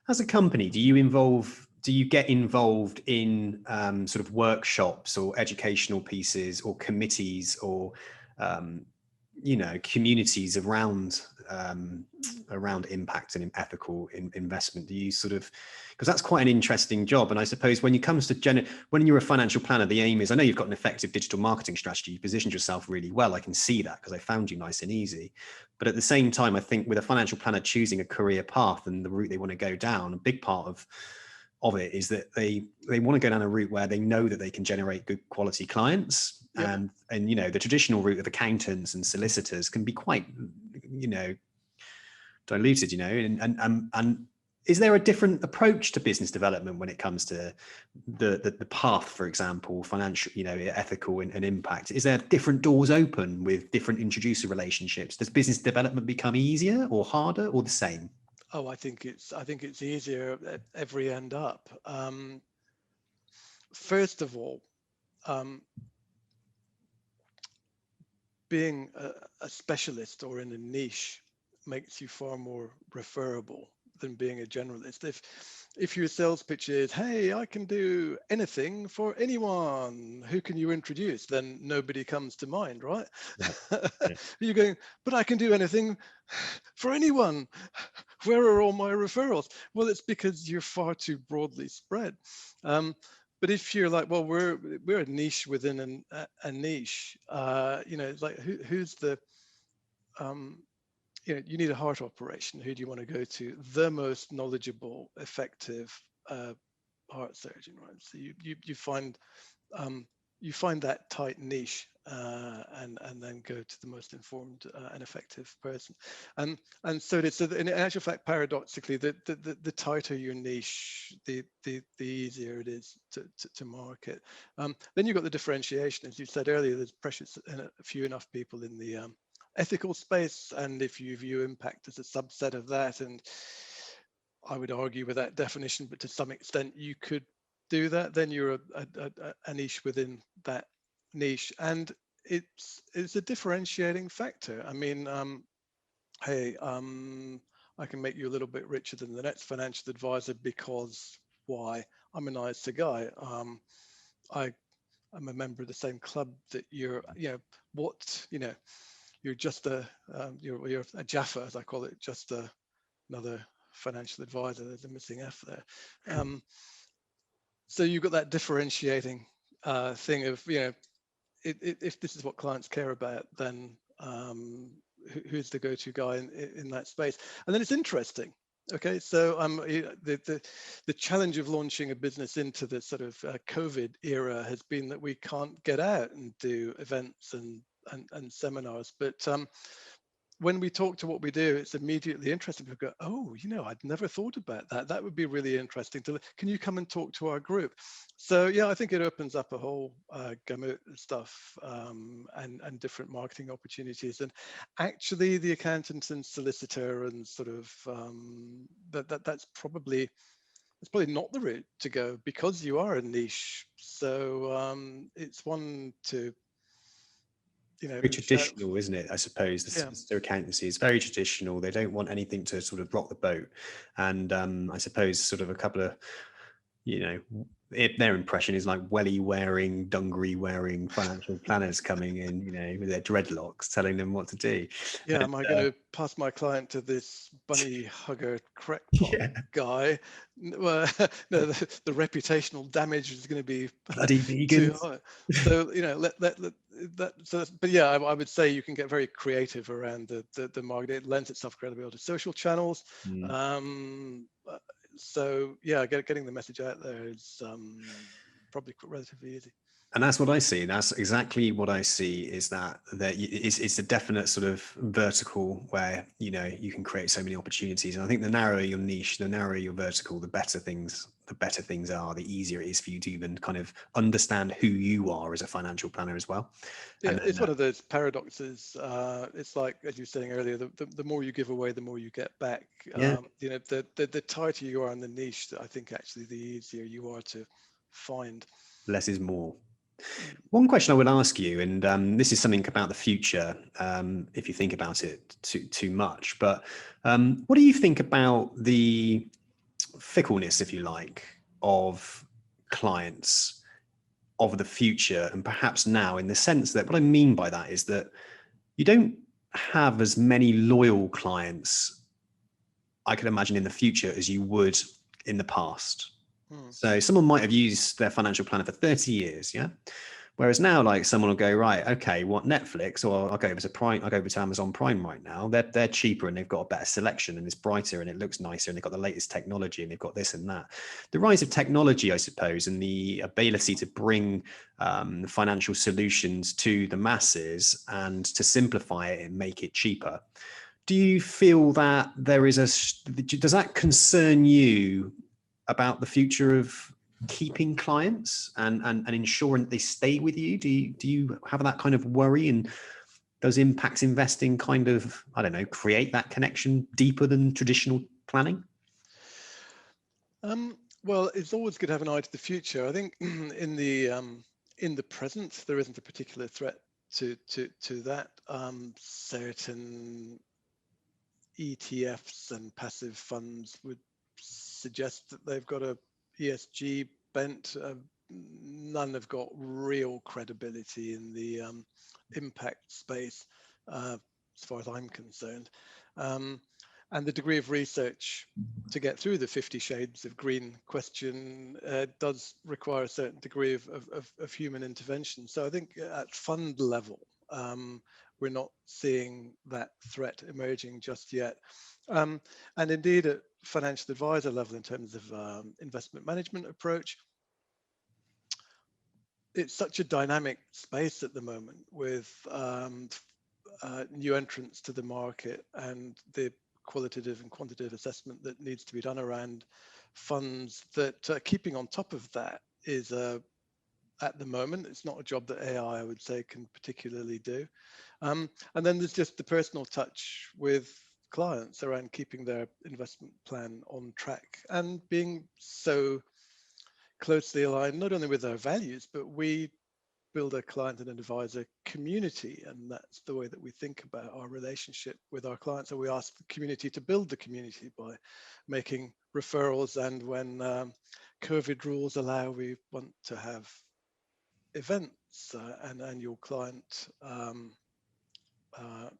As a company, do you get involved in sort of workshops or educational pieces or committees or communities around impact and ethical investment? Do you sort of, because that's quite an interesting job. And I suppose when it comes to when you're a financial planner, the aim is, I know you've got an effective digital marketing strategy. You positioned yourself really well. I can see that because I found you nice and easy. But at the same time, I think with a financial planner choosing a career path and the route they want to go down, a big part of it is that they want to go down a route where they know that they can generate good quality clients. Yep. And the traditional route of accountants and solicitors can be quite diluted, and is there a different approach to business development when it comes to the path, for example, financial, ethical and impact? Is there different doors open with different introducer relationships? Does business development become easier or harder or the same? Oh, I think it's easier at every end up. First of all, being a specialist or in a niche makes you far more referable than being a generalist. If your sales pitch is, hey, I can do anything for anyone, who can you introduce? Then nobody comes to mind, right? Yeah. You're going, but I can do anything for anyone. Where are all my referrals? Well, it's because you're far too broadly spread. But if you're like, well, we're a niche within a niche, it's like who's the you need a heart operation. Who do you want to go to? The most knowledgeable, effective heart surgeon, right? So you find that tight niche and then go to the most informed and effective person. And so in actual fact, paradoxically, the tighter your niche, the easier it is to market. Then you've got the differentiation, as you said earlier. There's precious few enough people in the ethical space, and if you view impact as a subset of that, and I would argue with that definition, but to some extent you could do that, then you're a niche within that niche, and it's a differentiating factor. I mean, hey, I can make you a little bit richer than the next financial advisor because why? I'm a nicer guy. I'm a member of the same club that you're. You're just you're a Jaffa, as I call it, just another financial advisor. There's a missing F there. So you've got that differentiating thing of, if this is what clients care about, then who's the go-to guy in that space? And then it's interesting. Okay, so the challenge of launching a business into the sort of COVID era has been that we can't get out and do events and seminars, but when we talk to what we do, it's immediately interesting. People go, oh, I'd never thought about that. That would be really interesting. Can you come and talk to our group? So yeah, I think it opens up a whole gamut of stuff and different marketing opportunities. And actually, the accountant and solicitor and sort of that's probably not the route to go, because you are a niche. So it's one to very traditional, isn't it? I suppose the solicitor accountancy is very traditional. They don't want anything to sort of rock the boat. And I suppose sort of a couple of, their impression is like welly wearing, dungaree wearing financial planners coming in, with their dreadlocks, telling them what to do. Yeah, am I going to pass my client to this bunny hugger crackpot guy? Well, no, the reputational damage is going to be bloody vegans. Too high. So but yeah, I would say you can get very creative around the market. It lends itself incredibly well to social channels. So yeah, getting the message out there is probably relatively easy. And that's what I see. That's exactly what I see, is that it's a definite sort of vertical where, you can create so many opportunities. And I think the narrower your niche, the narrower your vertical, the better things are, the easier it is for you to even kind of understand who you are as a financial planner as well. Yeah, then, it's one of those paradoxes. It's like, as you were saying earlier, the more you give away, the more you get back. Yeah. The tighter you are in the niche, I think actually the easier you are to find. Less is more. One question I would ask you, and this is something about the future, if you think about it too much, but what do you think about the fickleness, if you like, of clients of the future and perhaps now, in the sense that what I mean by that is that you don't have as many loyal clients, I could imagine, in the future as you would in the past. So someone might have used their financial planner for 30 years, yeah? Whereas now, like, someone will go, right, okay, what, Netflix, or I'll go over to Prime, I'll go over to Amazon Prime right now. They're cheaper and they've got a better selection and it's brighter and it looks nicer and they've got the latest technology and they've got this and that. The rise of technology, I suppose, and the ability to bring financial solutions to the masses and to simplify it and make it cheaper. do you feel that there is does that concern you about the future of keeping clients and ensuring that they stay with you? Do you have that kind of worry, and does impact investing kind of, I don't know, create that connection deeper than traditional planning? Well, it's always good to have an eye to the future. I think in the present, there isn't a particular threat to that. Certain ETFs and passive funds would suggest that they've got a ESG bent. None have got real credibility in the impact space, as far as I'm concerned. And the degree of research to get through the 50 shades of green question does require a certain degree of human intervention. So I think at fund level, we're not seeing that threat emerging just yet. And indeed at financial advisor level, in terms of investment management approach, it's such a dynamic space at the moment with new entrants to the market and the qualitative and quantitative assessment that needs to be done around funds, that keeping on top of that is at the moment, it's not a job that AI, I would say, can particularly do. And then there's just the personal touch with clients around keeping their investment plan on track and being so closely aligned, not only with our values, but we build a client and an advisor community, and that's the way that we think about our relationship with our clients. And we ask the community to build the community by making referrals, and when COVID rules allow, we want to have events, an annual client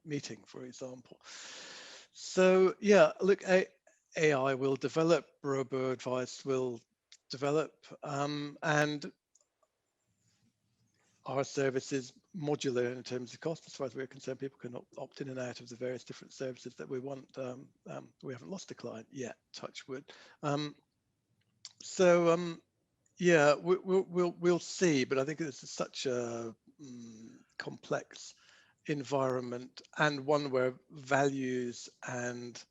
meeting, for example. So yeah, look, AI will develop, robo-advice will develop, and our service is modular in terms of cost. As far as we're concerned, people can opt in and out of the various different services that we want. We haven't lost a client yet, touch wood. Yeah, we'll see, but I think it's such a complex environment, and one where values and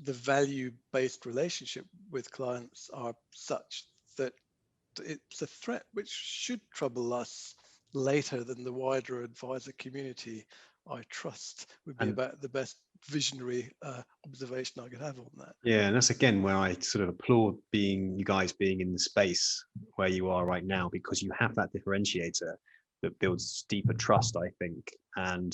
the value-based relationship with clients are such that it's a threat which should trouble us later than the wider advisor community, I trust, would be about the best visionary observation I could have on that. Yeah, and that's again where I sort of applaud you guys being in the space where you are right now, because you have that differentiator that builds deeper trust, I think, and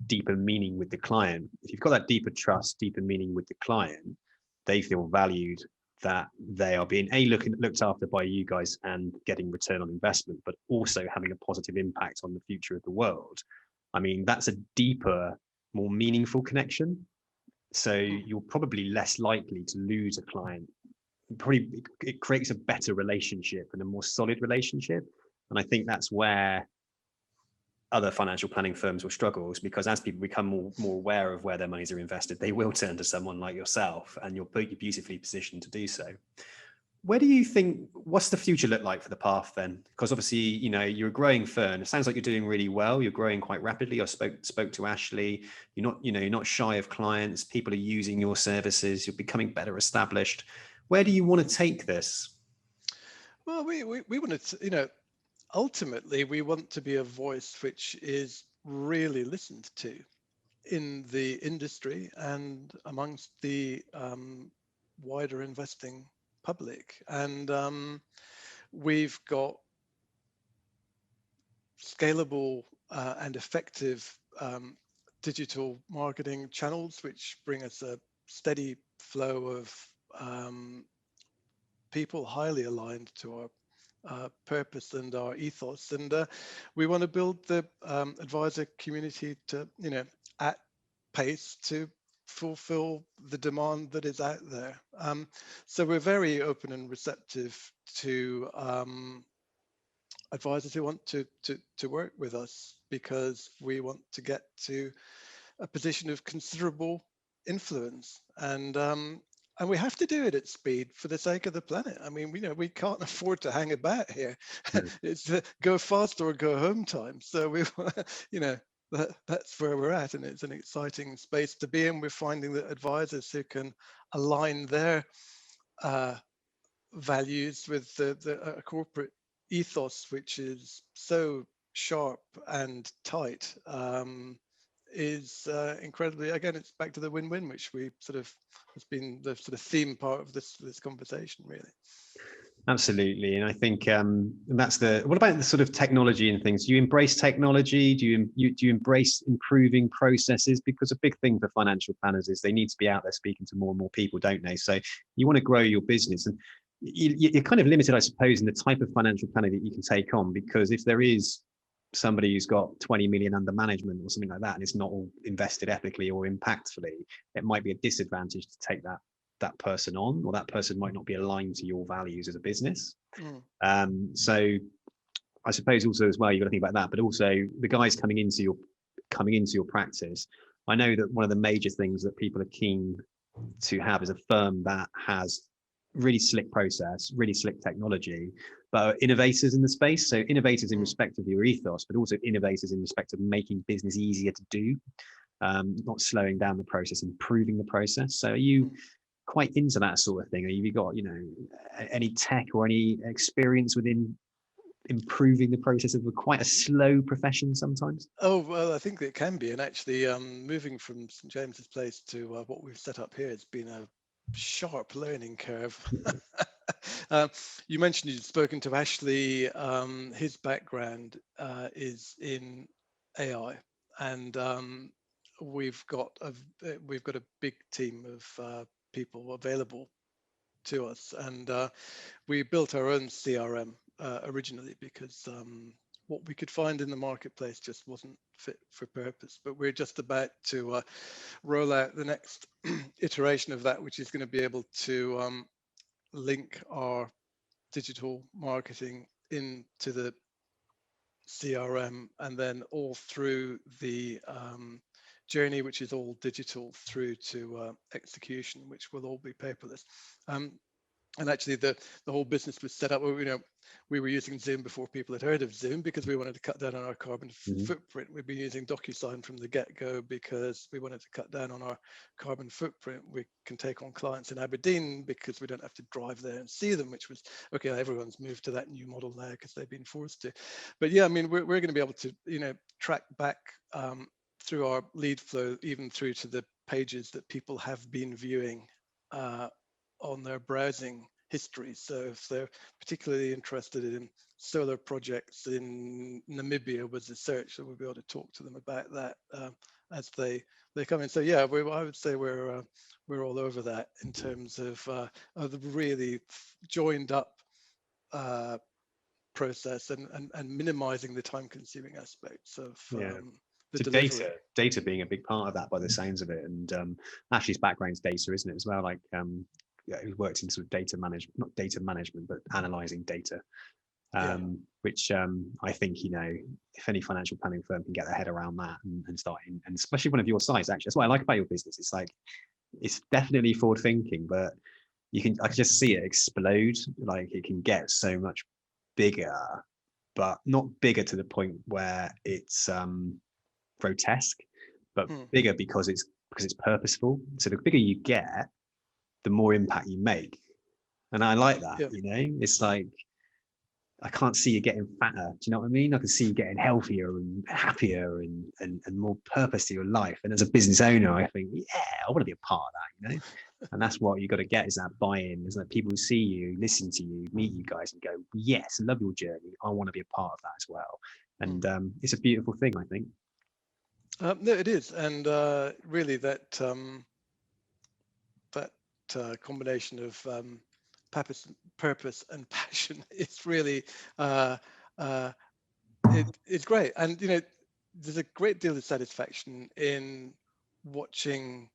deeper meaning with the client. If you've got that deeper trust, deeper meaning with the client, they feel valued, that they are being looked after by you guys and getting return on investment, but also having a positive impact on the future of the world. I mean, that's a deeper, more meaningful connection. So you're probably less likely to lose a client. Probably it creates a better relationship and a more solid relationship. And I think that's where other financial planning firms will struggle, is because as people become more aware of where their monies are invested, they will turn to someone like yourself, and you're beautifully positioned to do so. Where do you think, what's the future look like for the path then? Because obviously, you're a growing firm. It sounds like you're doing really well. You're growing quite rapidly. I spoke to Ashley. You're not shy of clients. People are using your services. You're becoming better established. Where do you want to take this? Well, we want to, ultimately, we want to be a voice which is really listened to in the industry and amongst the wider investing public. And we've got scalable and effective digital marketing channels which bring us a steady flow of people highly aligned to our purpose and our ethos, and we want to build the advisor community to, at pace to fulfill the demand that is out there. So we're very open and receptive to advisors who want to work with us, because we want to get to a position of considerable influence, and we have to do it at speed for the sake of the planet. I mean, we can't afford to hang about here. It's go fast or go home time. So we, that's where we're at, and it's an exciting space to be in. We're finding that advisors who can align their values with the corporate ethos, which is so sharp and tight, is incredibly, again, it's back to the win-win, which we sort of has been the sort of theme part of this conversation, really. Absolutely, and I think that's the. What about the sort of technology and things? Do you embrace technology? Do you embrace improving processes? Because a big thing for financial planners is they need to be out there speaking to more and more people, don't they? So you want to grow your business, and you're kind of limited, I suppose, in the type of financial planner that you can take on. Because if there is somebody who's got 20 million under management or something like that, and it's not all invested ethically or impactfully, it might be a disadvantage to take that person on, or that person might not be aligned to your values as a business. So I suppose also as well, you've got to think about that, but also the guys coming into your practice. I know that one of the major things that people are keen to have is a firm that has really slick process, really slick technology, but are innovators in the space. So innovators in respect of your ethos, but also innovators in respect of making business easier to do, not slowing down the process, improving the process. So are you quite into that sort of thing? Have you got, any tech or any experience within improving the process of quite a slow profession sometimes? Oh, well, I think it can be. And actually, moving from St. James's Place to what we've set up here, it's been a sharp learning curve. You mentioned you'd spoken to Ashley. His background is in AI, and we've got a big team of people available to us, and we built our own CRM originally because what we could find in the marketplace just wasn't fit for purpose. But we're just about to roll out the next iteration of that, which is going to be able to link our digital marketing into the CRM, and then all through the journey, which is all digital, through to execution, which will all be paperless. And actually, the whole business was set up. We were using Zoom before people had heard of Zoom because we wanted to cut down on our carbon footprint. We've been using DocuSign from the get-go because we wanted to cut down on our carbon footprint. We can take on clients in Aberdeen because we don't have to drive there and see them, which was okay. Everyone's moved to that new model now because they've been forced to. But yeah, I mean, we're going to be able to track back through our lead flow, even through to the pages that people have been viewing on their browsing history. So if they're particularly interested in solar projects in Namibia was the search, so we'll be able to talk to them about that as they come in. So yeah, I would say we're all over that in terms of the really joined up process and minimizing the time consuming aspects of the delivery. Data being a big part of that by the sounds of it. And Ashley's background's data, isn't it, as well? Like who worked in sort of data management, not data management, but analyzing data, which I think, if any financial planning firm can get their head around that and start and especially one of your size, actually, that's what I like about your business. It's like, it's definitely forward thinking, but I can just see it explode. Like it can get so much bigger, but not bigger to the point where it's grotesque, but bigger because it's purposeful. So the bigger you get, the more impact you make. And I like that. It's like, I can't see you getting fatter. Do you know what I mean? I can see you getting healthier and happier and more purpose to your life. And as a business owner, I think, I want to be a part of that, And that's what you got to get, is that buy-in. Is that people see you, listen to you, meet you guys and go, yes, I love your journey. I want to be a part of that as well. And it's a beautiful thing, I think. No, it is. And really that combination of purpose and passion is really it's great. And there's a great deal of satisfaction in watching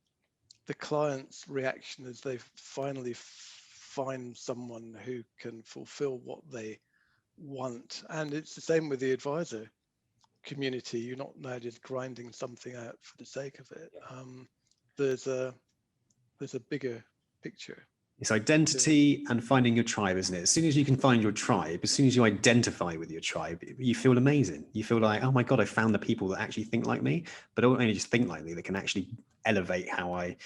the client's reaction as they finally find someone who can fulfill what they want. And it's the same with the advisor community. You're not now just grinding something out for the sake of it. There's a bigger picture It's identity and finding your tribe, isn't it? As soon as you can find your tribe, as soon as you identify with your tribe, you feel amazing. You feel like, oh my God, I found the people that actually think like me, but don't only just think like me, they can actually elevate how I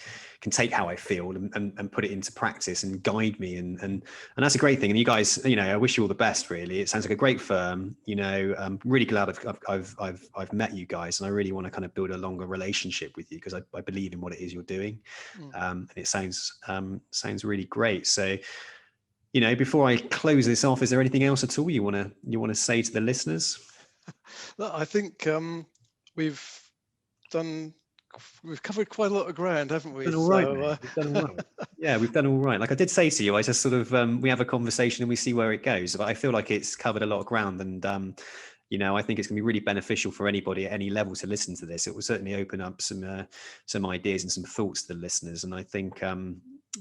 can take how I feel and put it into practice and guide me. And that's a great thing. And you guys, you know, I wish you all the best, really. It sounds like a great firm. You know, I'm really glad I've met you guys, and I really want to kind of build a longer relationship with you because I believe in what it is you're doing. And it sounds really great. So, you know, before I close this off, is there anything else at all you want to say to the listeners? I think we've covered quite a lot of ground, haven't we? We've done all right. We've done all right. Yeah, we've done all right. Like I did say to you, I just sort of we have a conversation and we see where it goes. But I feel like it's covered a lot of ground, and you know, I think it's going to be really beneficial for anybody at any level to listen to this. It will certainly open up some ideas and some thoughts to the listeners, and I think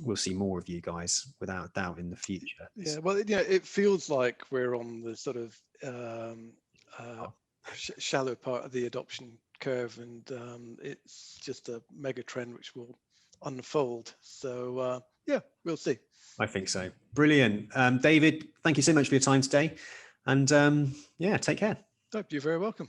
we'll see more of you guys without a doubt in the future. Yeah, well, yeah, it feels like we're on the sort of shallow part of the adoption curve, and it's just a mega trend which will unfold. So yeah, we'll see. I think so. Brilliant. David, thank you so much for your time today. And yeah, take care. You're very welcome.